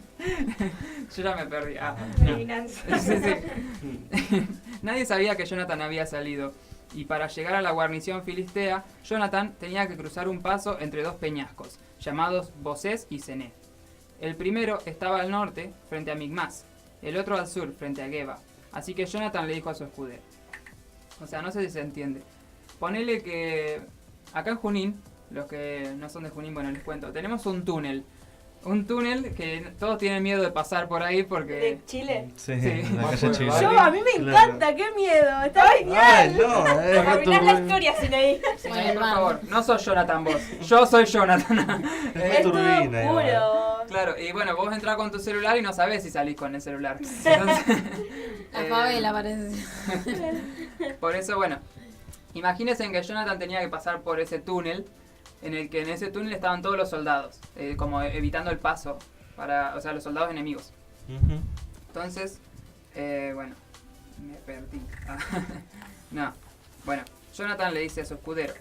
Yo ya me perdí. No. Sí. Nadie sabía que Jonathan había salido. Y para llegar a la guarnición filistea, Jonathan tenía que cruzar un paso entre 2 peñascos, llamados Bosés y Cené. El primero estaba al norte, frente a Migmas, el otro al sur, frente a Geba. Así que Jonathan le dijo a su escudero. O sea, no sé si se entiende. Ponele que acá en Junín, los que no son de Junín, bueno, les cuento. Tenemos un túnel. Un túnel que todos tienen miedo de pasar por ahí porque... ¿De Chile? Sí, Sí. la calle Chile. A mí me encanta, qué miedo. Está genial. Ay, no, Arruinar la historia sin ahí. Señor, por favor, no sos Jonathan vos. Yo soy Jonathan. Es todo turbina, puro. Claro, y bueno, vos entrás con tu celular y no sabés si salís con el celular. Entonces, La favela parece. por eso, bueno, imagínense que Jonathan tenía que pasar por ese túnel, en el que en ese túnel estaban todos los soldados, como evitando el paso, o sea, los soldados enemigos. Entonces, bueno, me perdí. No, bueno, Jonathan le dice a su escudero: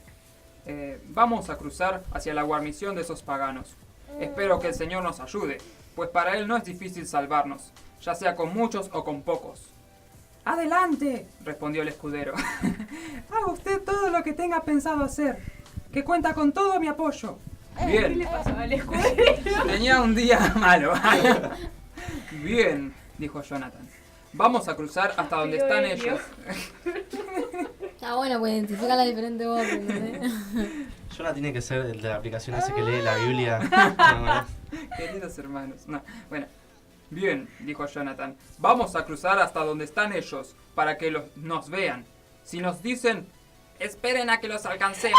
vamos a cruzar hacia la guarnición de esos paganos. Espero que el Señor nos ayude, pues para Él no es difícil salvarnos, ya sea con muchos o con pocos. Adelante, respondió el escudero. Haga usted todo lo que tenga pensado hacer, que cuenta con todo mi apoyo. Bien. ¿Qué le pasó al escudero? Tenía un día malo. Bien, dijo Jonathan. Vamos a cruzar hasta donde están ellos. Está bueno, pues identifica las diferentes voces, ¿entendés? Jonah tiene que ser el de la aplicación ese que lee la Biblia. No, Queridos hermanos. No. Bueno. Bien, dijo Jonathan. Vamos a cruzar hasta donde están ellos, para que nos vean. Si nos dicen, esperen a que los alcancemos,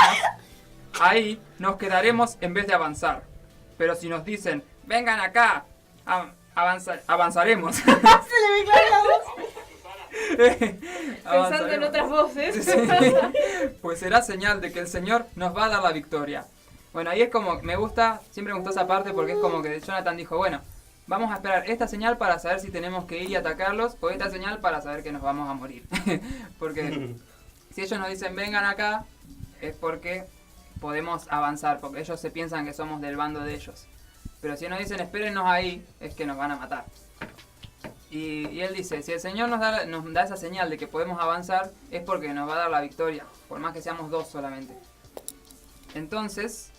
ahí nos quedaremos en vez de avanzar. Pero si nos dicen, vengan acá, avanzaremos. Se le ve claro la voz. Pensando en otras voces. Sí. Pues será señal de que el Señor nos va a dar la victoria. Bueno, ahí es como, siempre me gustó esa parte porque es como que Jonathan dijo, bueno, vamos a esperar esta señal para saber si tenemos que ir y atacarlos o esta señal para saber que nos vamos a morir. Porque si ellos nos dicen vengan acá, es porque podemos avanzar, porque ellos se piensan que somos del bando de ellos. Pero si nos dicen espérennos ahí, es que nos van a matar. Y él dice, si el Señor nos da esa señal de que podemos avanzar, es porque nos va a dar la victoria, por más que seamos 2 solamente. Entonces,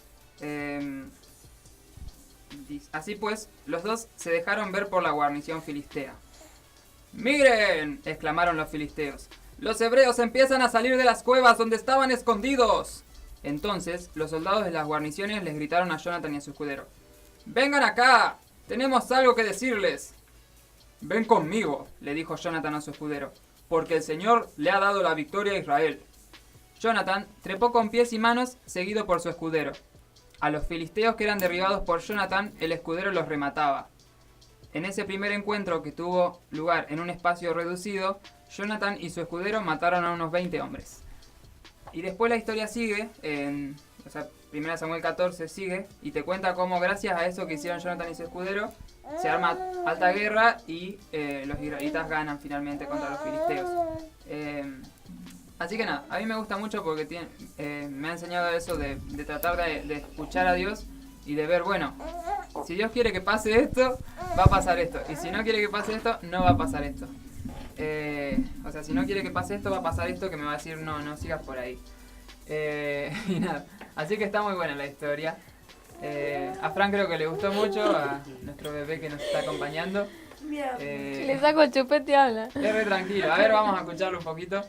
así pues, los 2 se dejaron ver por la guarnición filistea. ¡Miren!, exclamaron los filisteos. ¡Los hebreos empiezan a salir de las cuevas donde estaban escondidos! Entonces, los soldados de las guarniciones les gritaron a Jonathan y a su escudero. ¡Vengan acá! ¡Tenemos algo que decirles! Ven conmigo, le dijo Jonathan a su escudero, porque el Señor le ha dado la victoria a Israel. Jonathan trepó con pies y manos, seguido por su escudero. A los filisteos que eran derribados por Jonathan, el escudero los remataba. En ese primer encuentro que tuvo lugar en un espacio reducido, Jonathan y su escudero mataron a unos 20 hombres. Y después la historia sigue, 1 Samuel 14 sigue, y te cuenta cómo gracias a eso que hicieron Jonathan y su escudero, se arma alta guerra y los israelitas ganan finalmente contra los filisteos. Así que nada, a mí me gusta mucho porque me ha enseñado eso de tratar de escuchar a Dios y de ver, bueno, si Dios quiere que pase esto, va a pasar esto. Y si no quiere que pase esto, no va a pasar esto. Si no quiere que pase esto, va a pasar esto que me va a decir, no sigas por ahí. Y nada, así que está muy buena la historia. A Fran creo que le gustó mucho, a nuestro bebé que nos está acompañando. Le saco el chupete y habla. Es re tranquilo. A ver, vamos a escucharlo un poquito.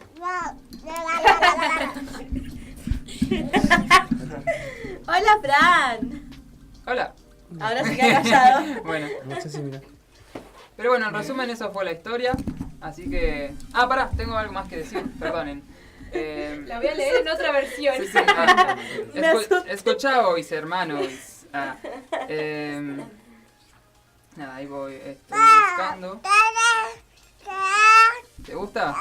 Hola, Fran. Hola. Ahora se queda callado. Bueno. No sé si mira. Pero bueno, en resumen, eso fue la historia. Así que... Ah, pará, tengo algo más que decir. Perdonen. La voy a leer en otra versión. Sí. Escuchaos, hermanos. Nada, ahí voy. Estoy buscando. ¿Te gusta?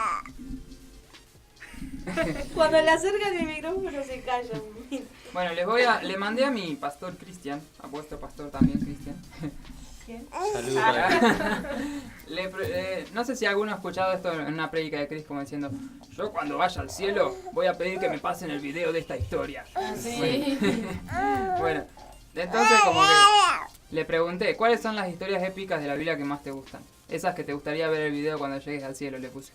Cuando le acercan el micrófono se calla. Bueno, le mandé a mi pastor Cristian, a vuestro pastor también Cristian. ¿Quién? Saludos. No sé si alguno ha escuchado esto en una prédica de Cristo como diciendo, yo cuando vaya al cielo voy a pedir que me pasen el video de esta historia. Sí. Bueno, entonces como que le pregunté, ¿cuáles son las historias épicas de la Biblia que más te gustan? Esas que te gustaría ver el video cuando llegues al cielo, le puse.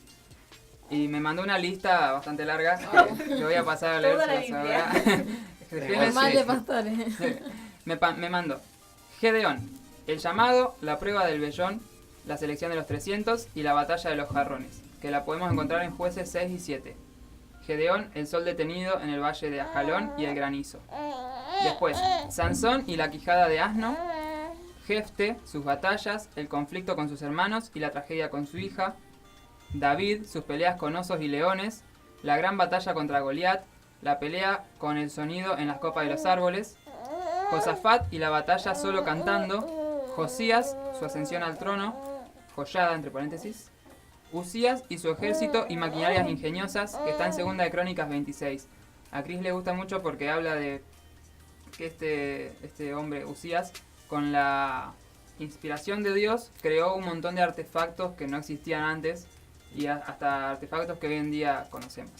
Y me mandó una lista bastante larga que voy a pasar a leer. Toda la Biblia. Normal de pastores. Me mandó Gedeón, el llamado, la prueba del vellón, la selección de los 300 y la batalla de los jarrones, que la podemos encontrar en Jueces 6 y 7. Gedeón, el sol detenido en el valle de Ajalón y el granizo. Después, Sansón y la quijada de asno. Jefte, sus batallas, el conflicto con sus hermanos y la tragedia con su hija. David, sus peleas con osos y leones. La gran batalla contra Goliat. La pelea con el sonido en las copas de los árboles. Josafat y la batalla solo cantando. Josías, su ascensión al trono. Joyada, entre paréntesis. Usías y su ejército y maquinarias ingeniosas, que está en 2 de Crónicas 26. A Chris le gusta mucho porque habla de que este hombre, Usías, con la inspiración de Dios, creó un montón de artefactos que no existían antes y hasta artefactos que hoy en día conocemos.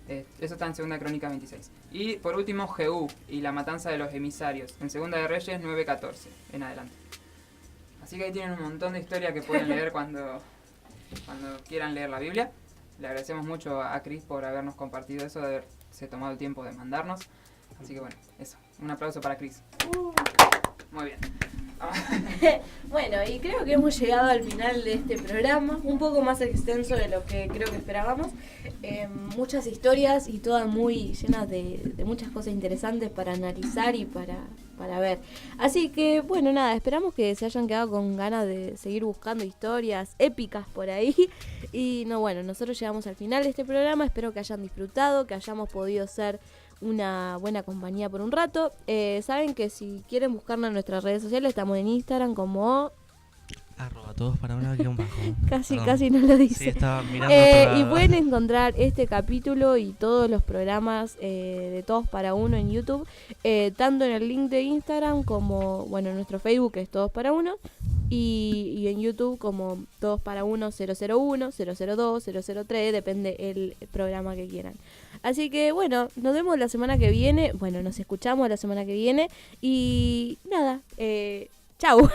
Eso está en 2 de Crónicas 26. Y por último, Jehú y la matanza de los emisarios, en 2 de Reyes 9:14 en adelante. Así que ahí tienen un montón de historia que pueden leer cuando cuando quieran leer la Biblia. Le agradecemos mucho a Cris por habernos compartido eso, de haberse tomado el tiempo de mandarnos. Así que bueno, eso. Un aplauso para Cris. Muy bien. Bueno, y creo que hemos llegado al final de este programa, un poco más extenso de lo que creo que esperábamos. Muchas historias y todas muy llenas de muchas cosas interesantes para analizar y para ver. Así que, bueno, nada, esperamos que se hayan quedado con ganas de seguir buscando historias épicas por ahí. Y no, bueno, nosotros llegamos al final de este programa, espero que hayan disfrutado, que hayamos podido ser una buena compañía por un rato. Saben que si quieren buscarnos en nuestras redes sociales, estamos en Instagram como... @todosparauna_bajo. Casi no lo dice. Sí, estaba mirando y pueden encontrar este capítulo y todos los programas de Todos para Uno en YouTube, tanto en el link de Instagram como, bueno, en nuestro Facebook, que es Todos para Uno, y en YouTube como Todos para Uno 001, 002, 003, depende el programa que quieran. Así que, bueno, nos vemos la semana que viene. Bueno, nos escuchamos la semana que viene. Y nada, chau.